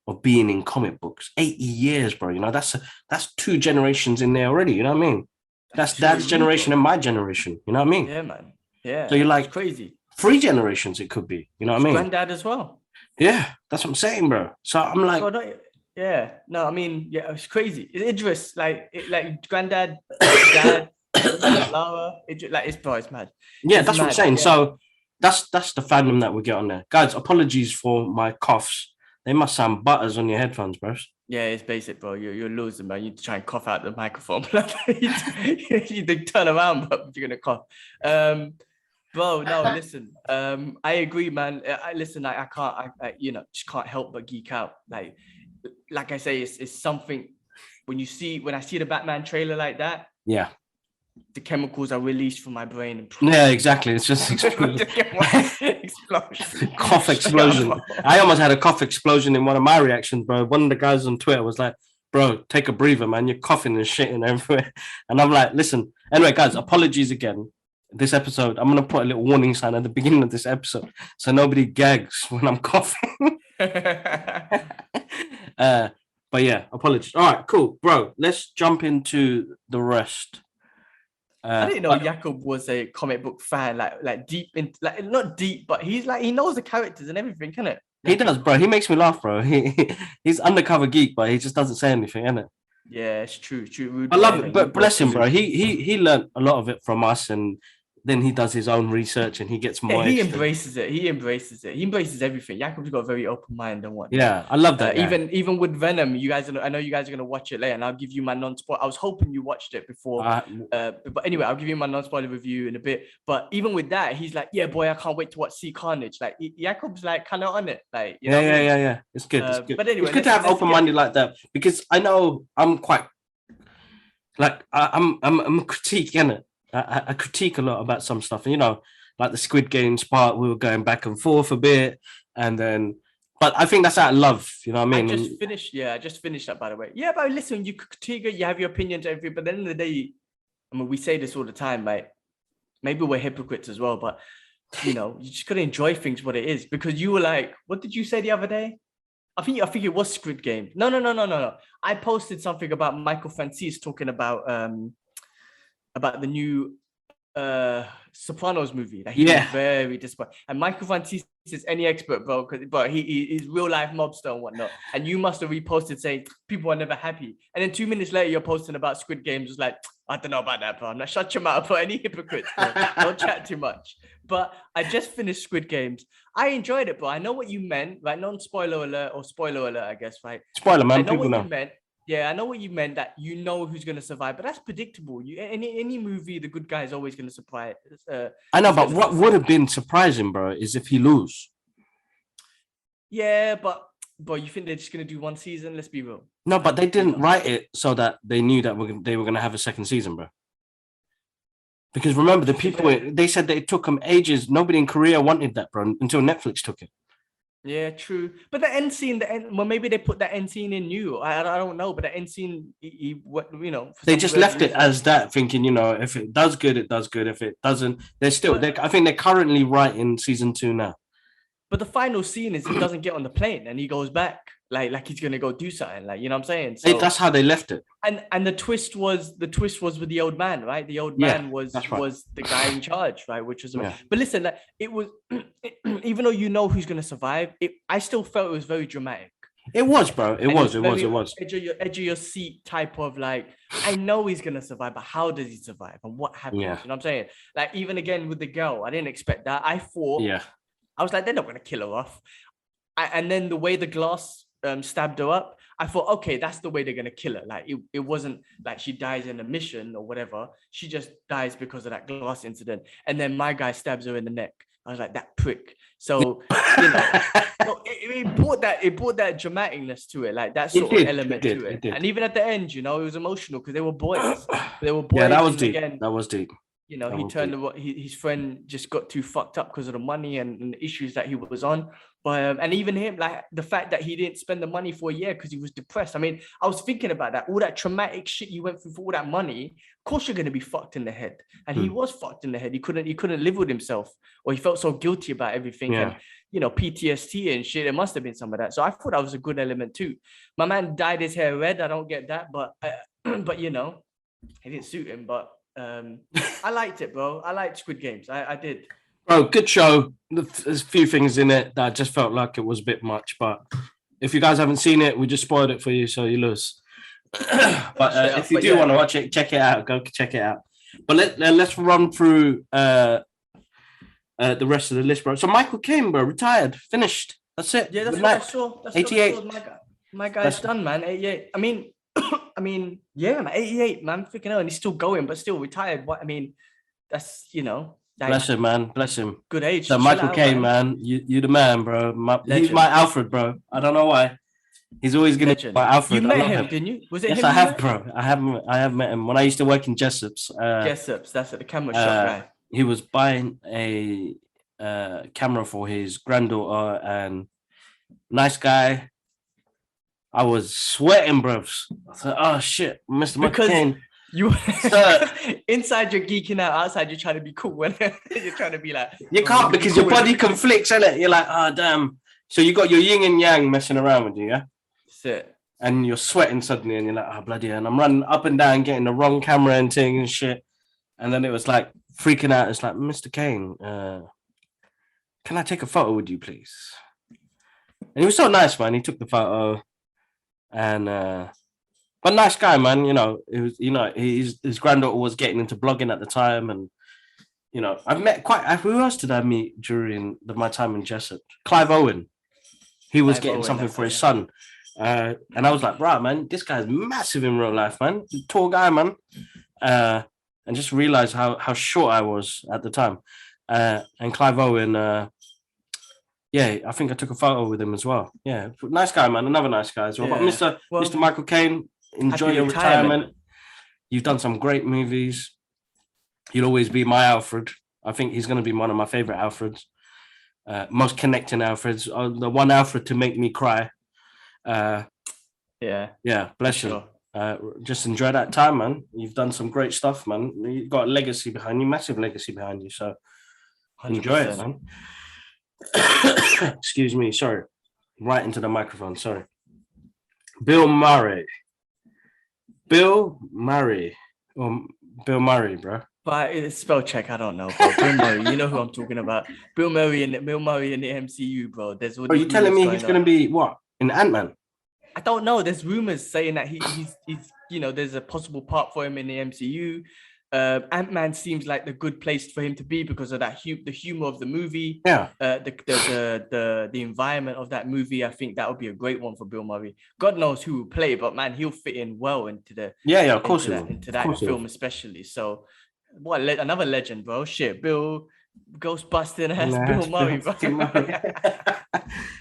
A: of being in comic books. 80 years, bro. That's 2 generations in there already. You know what I mean? That's Dad's generation and my generation. You know what I mean?
B: Yeah, man. Yeah.
A: So you're like,
B: it's crazy.
A: 3 generations it could be. You know what I mean?
B: Granddad as well.
A: Yeah, that's what I'm saying, bro. So I'm like,
B: yeah. No, I mean, yeah, it's crazy. It's Idris, like Granddad, Dad. Lara, it's mad.
A: Yeah, that's what I'm saying. Yeah. So that's the fandom that we get on there, guys. Apologies for my coughs. They must sound butters on your headphones, bro.
B: Yeah, it's basic, bro. You're losing, man. You need to try and cough out the microphone. you turn around, but you're gonna cough. Bro, no, listen. I agree, man. I can't. I just can't help but geek out. Like I say, it's something when I see the Batman trailer like that.
A: Yeah.
B: The chemicals are released from my brain.
A: Yeah, exactly. It's just explosion. Cough explosion. I almost had a cough explosion in one of my reactions, bro. One of the guys on Twitter was like, bro, take a breather, man. You're coughing and shitting everywhere. And I'm like, listen. Anyway, guys, apologies again. this episode, I'm gonna put a little warning sign at the beginning of this episode so nobody gags when I'm coughing. But yeah, apologies. All right, cool, bro. Let's jump into the rest.
B: I didn't know Jakob was a comic book fan, like deep in, like not deep, but he's like he knows the characters and everything, can it?
A: He does, bro. He makes me laugh, bro. He's undercover geek, but he just doesn't say anything, innit?
B: Yeah, it's true.
A: I love it, but bless him, bro. He learned a lot of it from us, and then he does his own research and he gets more.
B: He embraces it. He embraces everything. Jakob's got a very open mind and whatnot.
A: Yeah, I love that.
B: Even with Venom, you guys, I know you guys are gonna watch it later, and I'll give you my non-spoiler. I was hoping you watched it before, but anyway, I'll give you my non-spoiler review in a bit. But even with that, he's like, "Yeah, boy, I can't wait to See Carnage." Like Jakob's like kind of on it, like you know.
A: Yeah. It's good. It's good.
B: But anyway,
A: it's good to have open-minded like that because I know I'm quite like I'm a critique, innit? I critique a lot about some stuff, and you know, like the Squid Games part, we were going back and forth a bit, and then, but I think that's out of love, you know what I mean?
B: I just finished that, by the way. Yeah, but listen, you critique it, you have your opinions, everything, but at the end of the day, I mean, we say this all the time, right? Maybe we're hypocrites as well, but you know, you just gotta enjoy things what it is, because you were like, what did you say the other day? I think it was Squid Game. No. I posted something about Michael Francis talking about the new Sopranos movie that he was very disappointed. And Michael Francis is any expert, bro, but he's real life mobster and whatnot. And you must have reposted saying people are never happy. And then 2 minutes later, you're posting about Squid Games. Was like, I don't know about that, bro. I'm not shut your mouth for any hypocrites, bro. Don't chat too much. But I just finished Squid Games. I enjoyed it, bro. I know what you meant, right? Non-spoiler alert or spoiler alert, I guess, right?
A: Spoiler, man.
B: I know what you meant. Yeah, I know what you meant, that you know who's going to survive, but that's predictable. Any movie, the good guy is always going to surprise.
A: I know, but what would have been surprising, bro, is if he lose.
B: Yeah, but you think they're just going to do one season? Let's be real.
A: No, but they didn't write it so that they knew that they were going to have a second season, bro. Because remember, the people, they said that it took them ages. Nobody in Korea wanted that, bro, until Netflix took it.
B: Yeah, true. But the end scene, well, maybe they put that end scene in new. I don't know, but the end scene, you know,
A: they just left it as that, thinking, you know, if it does good, it does good. If it doesn't, they're still. I think they're currently writing season 2 now.
B: But the final scene is he doesn't get on the plane and he goes back, like he's gonna go do something, like, you know what I'm saying?
A: So, that's how they left it.
B: And the twist was with the old man, right? The old man was the guy in charge, right? Which was, but listen, like, it was, even though you know who's gonna survive, I still felt it was very dramatic.
A: It was, bro. It was.
B: Edge of your seat type of, like, I know he's gonna survive, but how does he survive and what happens? You know what I'm saying? Like, even again with the girl, I didn't expect that. I thought, I was like, they're not gonna kill her off. And then the way the glass stabbed her up, I thought, okay, that's the way they're gonna kill her. Like, it wasn't like she dies in a mission or whatever. She just dies because of that glass incident. And then my guy stabs her in the neck. I was like, that prick. So, you know, it brought that dramaticness to it, like that sort of element to it. And even at the end, you know, it was emotional because they were boys.
A: Yeah, that was deep. That was deep.
B: You know, he turned his friend just got too fucked up because of the money and the issues that he was on. But and even him, like the fact that he didn't spend the money for a year because he was depressed. I mean, I was thinking about that. All that traumatic shit you went through for all that money. Of course, you're gonna be fucked in the head. And he was fucked in the head. He couldn't live with himself, or he felt so guilty about everything. And you know, PTSD and shit. There must have been some of that. So I thought that was a good element too. My man dyed his hair red. I don't get that, but but you know, it didn't suit him. But I liked it, bro. I liked Squid Games. I did.
A: Bro, good show. There's a few things in it that I just felt like it was a bit much, but if you guys haven't seen it, we just spoiled it for you, so you lose. But if you do want to watch it, check it out. Go check it out. But let's run through the rest of the list, bro. So Michael Caine, bro, retired, finished. That's it.
B: Yeah, that's what I saw. That's
A: 88.
B: What I saw. My guy's done, man. 88. I mean, yeah, man, 88, man, freaking hell, and he's still going, but still retired. What I mean, that's, you know.
A: Bless him, man. Bless him.
B: Good age.
A: So Michael Caine, man, you the man, bro. He's my Alfred, bro. I don't know why. He's always gonna be my Alfred.
B: You met him, didn't you? Was it him?
A: Yes, I have, bro. I have met him when I used to work in Jessop's.
B: Jessop's, that's it, the camera shop guy.
A: He was buying a camera for his granddaughter, and nice guy. I was sweating, bro. I said, "Oh shit, Mr. Michael Caine."
B: You
A: So
B: inside you're geeking out, outside you're trying to be cool. When you're trying to be like,
A: you can't because your body conflicts, innit? You're like, oh damn. So you got your yin and yang messing around with you, yeah?
B: Sit.
A: And you're sweating suddenly, and you're like, oh bloody hell. And I'm running up and down, getting the wrong camera and thing and shit. And then it was like freaking out. It's like, Mr. Kane, can I take a photo with you, please? And he was so nice, man. He took the photo, and but nice guy, man. You know, it was, you know, his granddaughter was getting into blogging at the time, and you know, I've met quite. Who else did I meet during my time in Jessup? Clive Owen. He was getting something for his son, and I was like, bro, man, this guy's massive in real life, man. Tall guy, man. And just realized how short I was at the time. And Clive Owen, yeah, I think I took a photo with him as well. Yeah, nice guy, man. Another nice guy as well. But Mr. Michael Caine, enjoy your retirement. You've done some great movies. You'll always be my Alfred. I think he's going to be one of my favorite Alfreds. Most connecting Alfreds. The one Alfred to make me cry. Yeah, bless you. Just enjoy that time, man. You've done some great stuff, man. You've got a legacy behind you, massive legacy behind you. So 100%. Enjoy it, man. Excuse me, sorry. Right into the microphone, sorry. Bill Murray, bro.
B: But it's spell check, I don't know, bro. Bill Murray, you know who I'm talking about. Bill Murray in the MCU, bro. There's all. Are
A: you telling me he's gonna be what in Ant-Man?
B: I don't know. There's rumors saying that he's you know, there's a possible part for him in the MCU. Ant-Man seems like the good place for him to be because of that the humor of the movie.
A: Yeah.
B: The environment of that movie. I think that would be a great one for Bill Murray. God knows who will play, but man, he'll fit in well into the
A: of course
B: into that film especially. So what another legend, bro. Shit, Bill Ghostbusting ass Bill Murray, bro.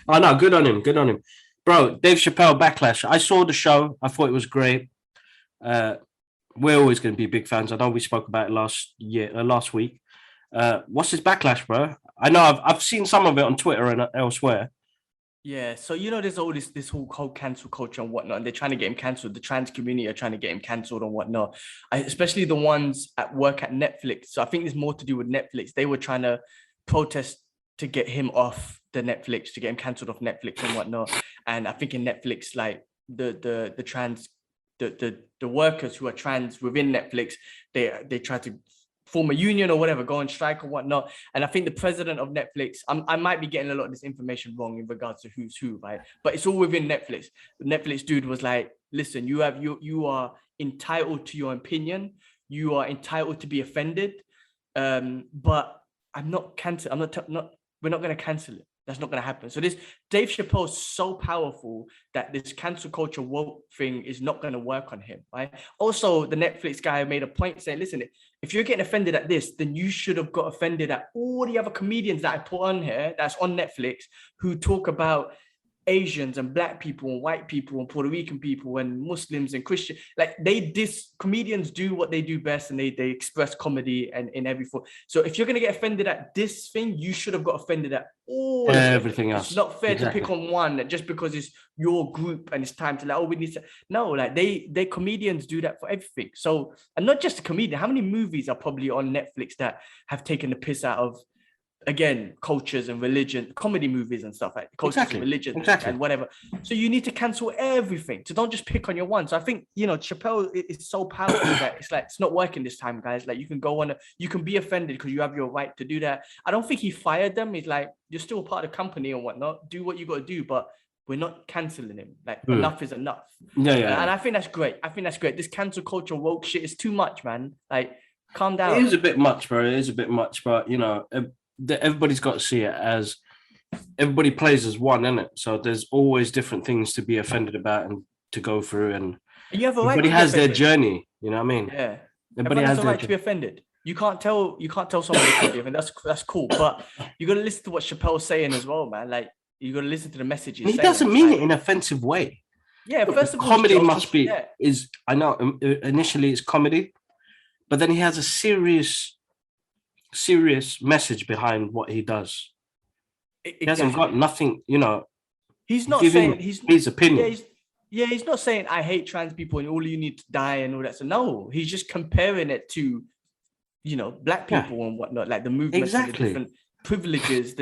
A: Oh no, good on him. Bro, Dave Chappelle Backlash. I saw the show. I thought it was great. We're always going to be big fans. I know we spoke about it last week. What's his backlash, bro? I know I've seen some of it on Twitter and elsewhere.
B: Yeah, so you know, there's all this whole cancel culture and whatnot, and they're trying to get him cancelled. The trans community are trying to get him cancelled and whatnot. Especially the ones at work at Netflix. So I think there's more to do with Netflix. They were trying to protest to get him off the Netflix, to get him cancelled off Netflix and whatnot. And I think in Netflix, like the trans, the workers who are trans within Netflix, they try to form a union or whatever, go on strike or whatnot. And I think the president of Netflix, I might be getting a lot of this information wrong in regards to who's who, right? But it's all within Netflix. The Netflix dude was like, listen, you are entitled to your opinion. You are entitled to be offended. But I'm not cancel. We're not going to cancel it. That's not going to happen. So this Dave Chappelle is so powerful that this cancel culture woke thing is not going to work on him, right? Also, the Netflix guy made a point saying, listen, if you're getting offended at this, then you should have got offended at all the other comedians that I put on here, that's on Netflix, who talk about Asians and black people and white people and Puerto Rican people and Muslims and Christian. Like comedians do what they do best, and they express comedy and in every form. So if you're gonna get offended at this thing, you should have got offended at all
A: everything else.
B: It's not fair to pick on one just because it's your group and it's time to like, oh, we need to. No, like they comedians do that for everything. So, and not just a comedian. How many movies are probably on Netflix that have taken the piss out of, again, cultures and religion, comedy movies and stuff like cultures and religion and whatever. So you need to cancel everything. So don't just pick on your one. So I think, you know, Chappelle is so powerful that it's like, it's not working this time, guys. Like you can go on, you can be offended because you have your right to do that. I don't think he fired them. He's like, you're still part of the company and whatnot. Do what you got to do, but we're not canceling him. Like enough is enough.
A: Yeah.
B: And I think that's great. This cancel culture woke shit is too much, man. Like, calm down.
A: It is a bit much, bro. It is a bit much, but you know, everybody's got to see it as everybody plays as one, innit? So there's always different things to be offended about and to go through, and
B: you have a right.
A: Everybody has their journey. You know what I mean?
B: Yeah.
A: Everybody has
B: the right to be offended. You can't tell somebody to be offended. That's cool, but you got to listen to what Chappelle's saying as well, man. Like you got to listen to the messages.
A: He doesn't mean it in an offensive way.
B: Yeah. First of all,
A: comedy must be is. I know initially it's comedy, but then he has a serious message behind what he does. He hasn't got nothing, you know.
B: He's not saying
A: his opinion.
B: Yeah, he's not saying I hate trans people and all you need to die and all that. So no, he's just comparing it to, black
A: Yeah,
B: people and whatnot, like the movements and the
A: exactly.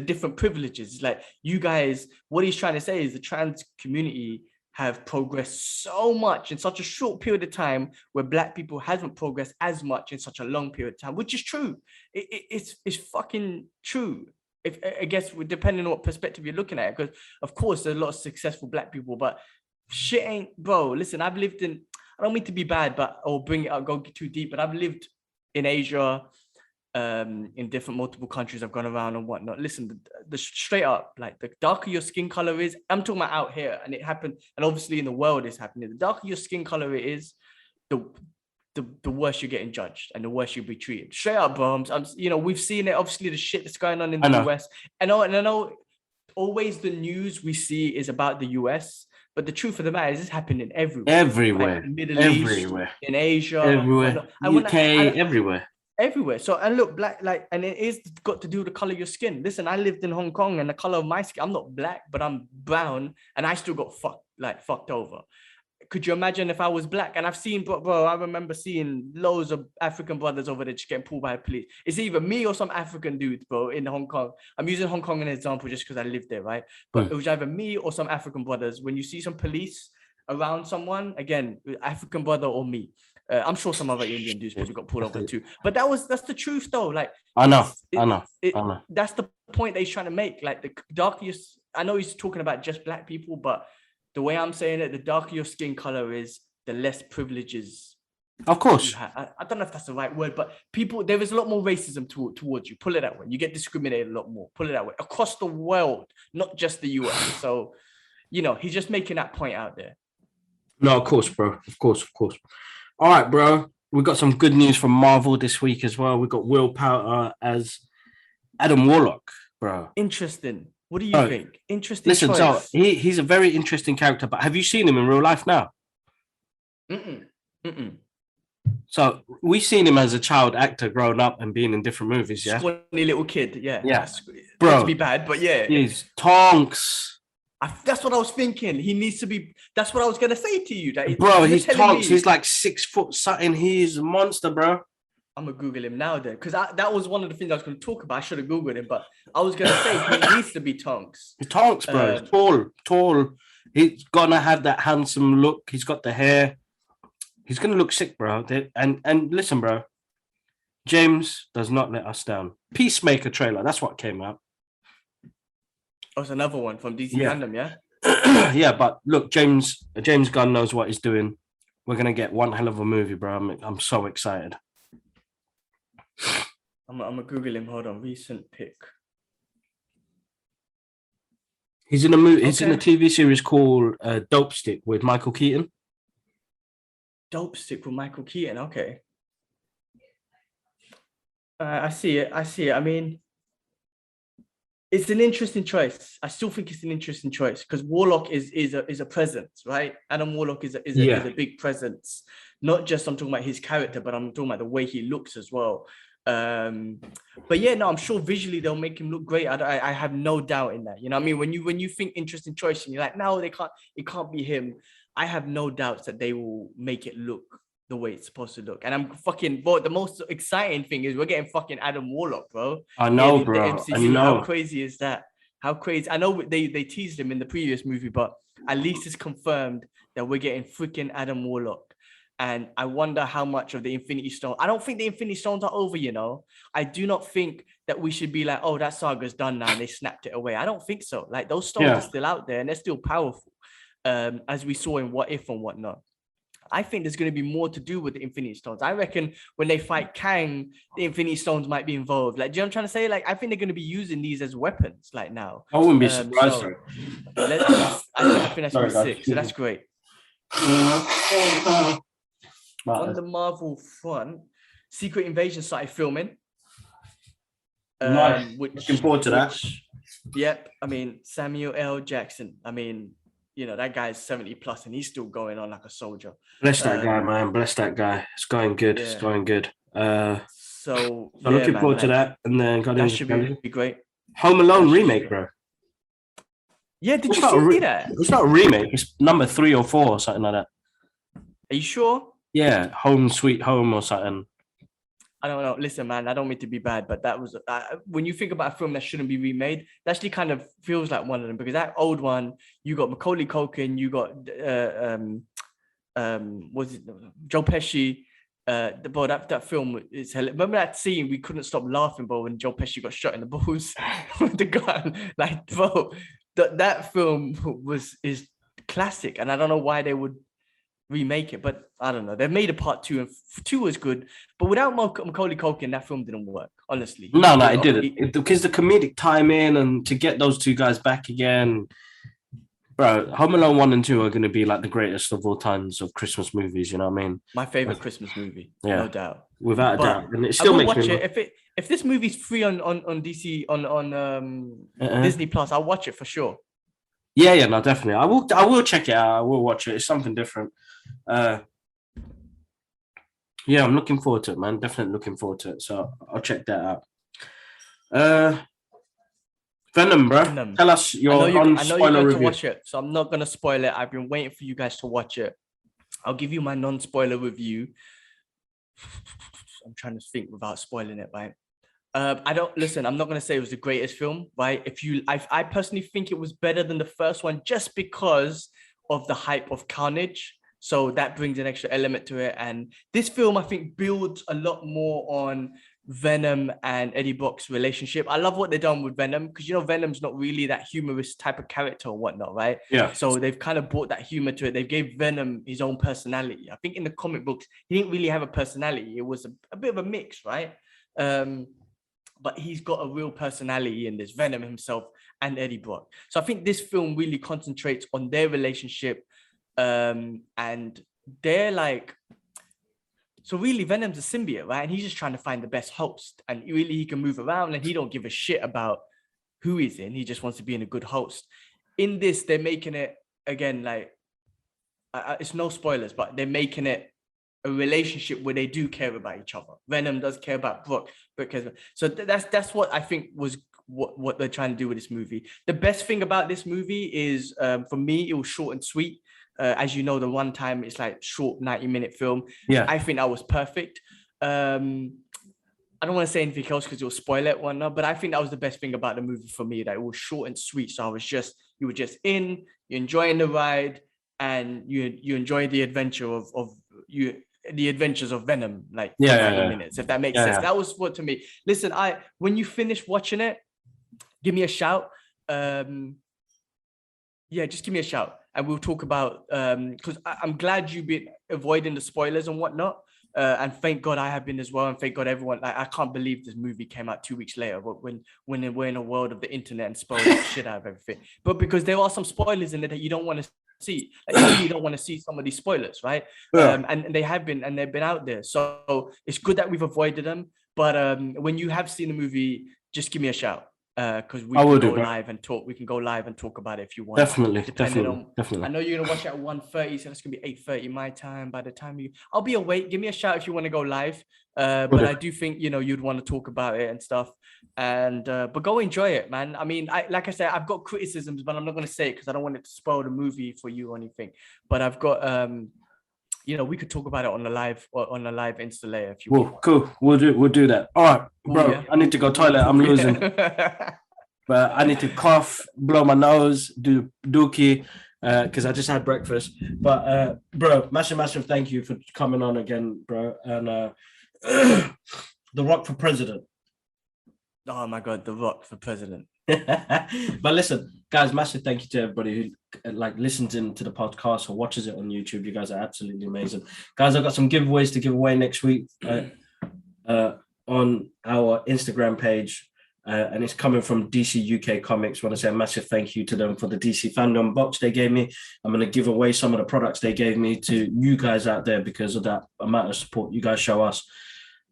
B: different privileges, Like you guys, what he's trying to say is the trans community have progressed so much in such a short period of time, where black people haven't progressed as much in such a long period of time, which is true. It's fucking true. If I guess depending on what perspective you're looking at, because of course there's a lot of successful black people, but shit ain't, bro. Listen, I've lived in. I don't mean to be bad, but or bring it up, go too deep. But I've lived in Asia, in different multiple countries. I've gone around and whatnot. Listen, the straight up, like the darker your skin color is, I'm talking about out here, and it happened, and obviously in the world it's happening. The darker your skin color is, the worse you're getting judged and the worse you'll be treated. Straight up, bro. We've seen it. Obviously, the shit that's going on in the US. I know. Always the news we see is about the US, but the truth of the matter is this happening
A: Everywhere.
B: right? Middle
A: Everywhere.
B: East, in Asia,
A: Everywhere. UK, everywhere.
B: everywhere. So, and look, black, like, and it is got to do with the color of your skin. Listen, I lived in Hong Kong, and the color of my skin, I'm not black, but I'm brown, and I still got fucked over. Could you imagine if I was black? And I've seen, bro, I remember seeing loads of African brothers over there just getting pulled by the police. It's either me or some African dudes, bro, in Hong Kong. I'm using Hong Kong as an example just because I lived there, right? But it was either me or some African brothers. When you see some police around someone, again, African brother or me. I'm sure some other Indian dudes probably got pulled over too. But that's the truth, though. Like,
A: I know.
B: That's the point that he's trying to make. Like, the darkest. I know he's talking about just black people, but the way I'm saying it, the darker your skin color is, the less privileges.
A: Of course.
B: I don't know if that's the right word, but there is a lot more racism towards you. Pull it that way. You get discriminated a lot more. Pull it that way. Across the world, not just the US. So, he's just making that point out there.
A: No, of course, bro. Of course. All right, bro. We got some good news from Marvel this week as well. We got Will Poulter as Adam Warlock, bro.
B: Interesting. What do you think? Interesting.
A: Listen,
B: choice.
A: so he's a very interesting character, but have you seen him in real life now? So we've seen him as a child actor growing up and being in different movies, yeah?
B: Scrawny little kid, yeah.
A: Bro.
B: Not to be bad, but yeah.
A: He's Tonks.
B: That's what I was thinking. He needs to be, that's what I was going to say to you.
A: He's Tonks. He's like 6 foot something. He's a monster, bro.
B: I'm gonna Google him now then, because that was one of the things I was going to talk about. I should have Googled him, but I was going to say he needs to be Tonks.
A: Tonks, bro. He's tall. He's gonna have that handsome look. He's got the hair. He's gonna look sick, bro. And listen, bro. James does not let us down. Peacemaker trailer. That's what came out.
B: Oh, it's another one from DC Fandom, yeah.
A: Yeah, but look, James Gunn knows what he's doing. We're gonna get one hell of a movie, bro. I'm so excited.
B: I'm gonna Google him. Hold on. Recent pick.
A: He's in a movie. He's in a TV series called Dope Stick with Michael Keaton.
B: Dope Stick with Michael Keaton. Okay. I see it. I mean, it's an interesting choice. I still think it's an interesting choice because Warlock is a presence, right? Adam Warlock is a big presence. Not just I'm talking about his character, but I'm talking about the way he looks as well. But yeah, no, I'm sure visually they'll make him look great. I have no doubt in that. You know what I mean? When you think interesting choice and you're like, no, it can't be him. I have no doubts that they will make it look the way it's supposed to look. And I'm fucking, but the most exciting thing is we're getting fucking Adam Warlock, bro.
A: I know, bro. I know.
B: How crazy is that? How crazy. I know they teased him in the previous movie, but at least it's confirmed that we're getting freaking Adam Warlock. And I wonder how much of the Infinity Stone. I don't think the Infinity Stones are over, you know. I do not think that we should be like, oh, that saga's done now and they snapped it away. I don't think so. Like those stones are still out there and they're still powerful, as we saw in What If and whatnot. I think there's going to be more to do with the Infinity Stones. I reckon when they fight Kang, the Infinity Stones might be involved. Like, do you know what I'm trying to say? Like, I think they're going to be using these as weapons, like now.
A: I wouldn't be surprised.
B: I think that's going to be sick. So that's great. On the Marvel front, Secret Invasion started filming.
A: Nice. Looking forward to that.
B: Yep. I mean, Samuel L. Jackson. I mean, you know, that guy's 70 plus and he's still going on like a soldier.
A: Bless that guy, man. Bless that guy. It's going good. It's going good.
B: So
A: looking forward to that. And then
B: that should be great.
A: Home Alone remake, bro.
B: Yeah, did
A: It's
B: you
A: not a
B: see that?
A: it's not a remake. It's number 3 or 4 or something like that.
B: Are you sure?
A: Yeah, Home Sweet Home or something.
B: I don't know. Listen, man, I don't mean to be bad, but that was when you think about a film that shouldn't be remade, that actually kind of feels like one of them because that old one, you got Macaulay Culkin, you got was it Joe Pesci? Bro, that film is remember that scene we couldn't stop laughing, bro, when Joe Pesci got shot in the balls with the gun. Like, bro, that film is classic, and I don't know why they would remake it, but I don't know. They made a part 2, and 2 was good, but without Macaulay Culkin, that film didn't work. Honestly,
A: No, it didn't. Because the comedic timing and to get those two guys back again, bro. Home Alone 1 and 2 are going to be like the greatest of all times of Christmas movies. You know what I mean?
B: my favorite Christmas movie,
A: Yeah,
B: no doubt.
A: without a
B: But
A: doubt, and it
B: I
A: still
B: will
A: makes
B: watch
A: me.
B: it if this movie's free on DC on Disney Plus. I'll watch it for sure.
A: Yeah, no, definitely. I will check it out. I will watch it. It's something different. Yeah, I'm looking forward to it, man. Definitely looking forward to it. So I'll check that out. Venom, bro.
B: Venom.
A: Tell us your
B: I know you're
A: spoiler
B: going to
A: review.
B: watch it, so I'm not gonna spoil it. I've been waiting for you guys to watch it. I'll give you my non-spoiler review. I'm trying to think without spoiling it, right? I don't listen. I'm not gonna say it was the greatest film, right? I personally think it was better than the first one just because of the hype of Carnage. So that brings an extra element to it. And this film, I think, builds a lot more on Venom and Eddie Brock's relationship. I love what they've done with Venom because Venom's not really that humorous type of character or whatnot, right?
A: Yeah.
B: So they've kind of brought that humor to it. They gave Venom his own personality. I think in the comic books, he didn't really have a personality. It was a bit of a mix, right? But he's got a real personality in this, Venom himself and Eddie Brock. So I think this film really concentrates on their relationship, and they're like, so really Venom's a symbiote, right? And he's just trying to find the best host, and really he can move around and he don't give a shit about who he's in. He just wants to be in a good host. In this, they're making it again, like, it's no spoilers, but they're making it a relationship where they do care about each other. Venom does care about Brock, because so that's what I think was what they're trying to do with this movie. The best thing about this movie is, for me, it was short and sweet. As you know, the one time it's like short 90-minute film.
A: Yeah,
B: I think that was perfect. I don't want to say anything else because it'll spoil it one, but I think that was the best thing about the movie for me, that it was short and sweet. So you were just you're enjoying the ride, and you enjoy the adventure of the adventures of Venom, like for 90 minutes, if that makes sense. That was what to me. Listen, when you finish watching it, give me a shout. Just give me a shout, and we'll talk about, because I'm glad you've been avoiding the spoilers and whatnot. And thank God I have been as well, and thank God everyone. Like, I can't believe this movie came out 2 weeks later. But when we're in a world of the internet and spoil the shit out of everything, but because there are some spoilers in it that you don't want to see, like, you don't want to see some of these spoilers, right? And they have been, and they've been out there. So it's good that we've avoided them. But when you have seen the movie, just give me a shout. Because we can go live and talk. We can go live and talk about it if you want.
A: Definitely.
B: I know you're gonna watch it at 1:30, so that's gonna be 8:30 my time. By the time I'll be awake. Give me a shout if you want to go live. But I do think you'd want to talk about it and stuff. And but go enjoy it, man. I mean, like I said, I've got criticisms, but I'm not gonna say it because I don't want it to spoil the movie for you or anything. But I've got we could talk about it on the live Insta later if you want.
A: Cool. We'll do that. All right, bro. Yeah. I need to go toilet. I'm losing. But I need to cough, blow my nose, do dookie, because I just had breakfast. But bro, massive thank you for coming on again, bro. And The Rock for president.
B: Oh my God, The Rock for president.
A: But listen, guys, massive thank you to everybody who listens into the podcast or watches it on YouTube. You guys are absolutely amazing. Guys, I've got some giveaways to give away next week on our Instagram page. And it's coming from DC UK Comics. I want to say a massive thank you to them for the DC fandom box they gave me. I'm going to give away some of the products they gave me to you guys out there because of that amount of support you guys show us.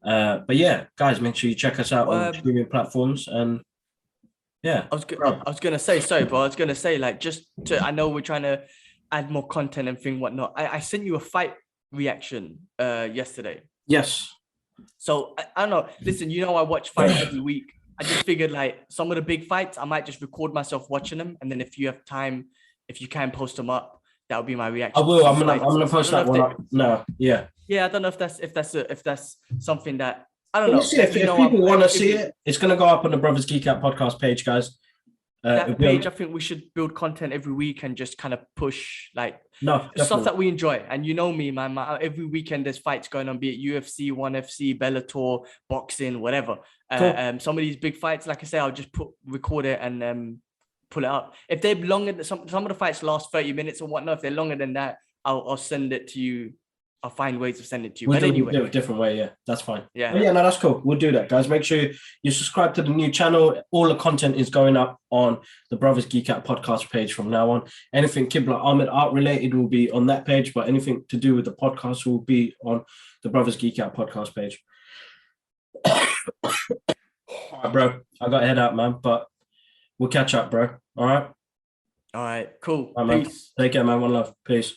A: But yeah, guys, make sure you check us out on streaming platforms. And yeah,
B: I was gonna say, sorry, bro. I was gonna say, I know we're trying to add more content and whatnot. I sent you a fight reaction yesterday.
A: Yes.
B: So I don't know. Listen, I watch fights every week. I just figured like some of the big fights, I might just record myself watching them, and then if you have time, if you can post them up, that would be my
A: I
B: reaction.
A: will.
B: to
A: I'm
B: these
A: gonna
B: fights.
A: post
B: I
A: that
B: don't know
A: one
B: if
A: up. No, yeah.
B: yeah, I don't know if that's something that I don't
A: We'll
B: know
A: see
B: that
A: if people
B: I'm
A: want to
B: if
A: see it. It's gonna go up on the Brothers Geek Out podcast page, guys.
B: that page. I think we should build content every week and just kind of push like
A: No,
B: stuff
A: definitely.
B: that we enjoy. And you know me, man. Every weekend there's fights going on, be it UFC, ONE FC, Bellator, boxing, whatever.
A: Cool.
B: Some of these big fights, like I say, I'll just record it and pull it up. If they're longer, some of the fights last 30 minutes or whatnot. If they're longer than that, I'll send it to you. I'll find ways of sending it to you.
A: We'll
B: But
A: do
B: anyway,
A: it a different way. Yeah, that's fine.
B: yeah.
A: But yeah, no, that's cool. We'll do that, guys. Make sure you subscribe to the new channel. All the content is going up on the Brothers Geek Out podcast page from now on. Anything Kibla Ahmed art related will be on that page, but anything to do with the podcast will be on the Brothers Geek Out podcast page. All right, bro. I got to head out, man. But we'll catch up, bro. All right.
B: All right, cool.
A: All right, man.
B: Peace.
A: Take care, man. One love. Peace.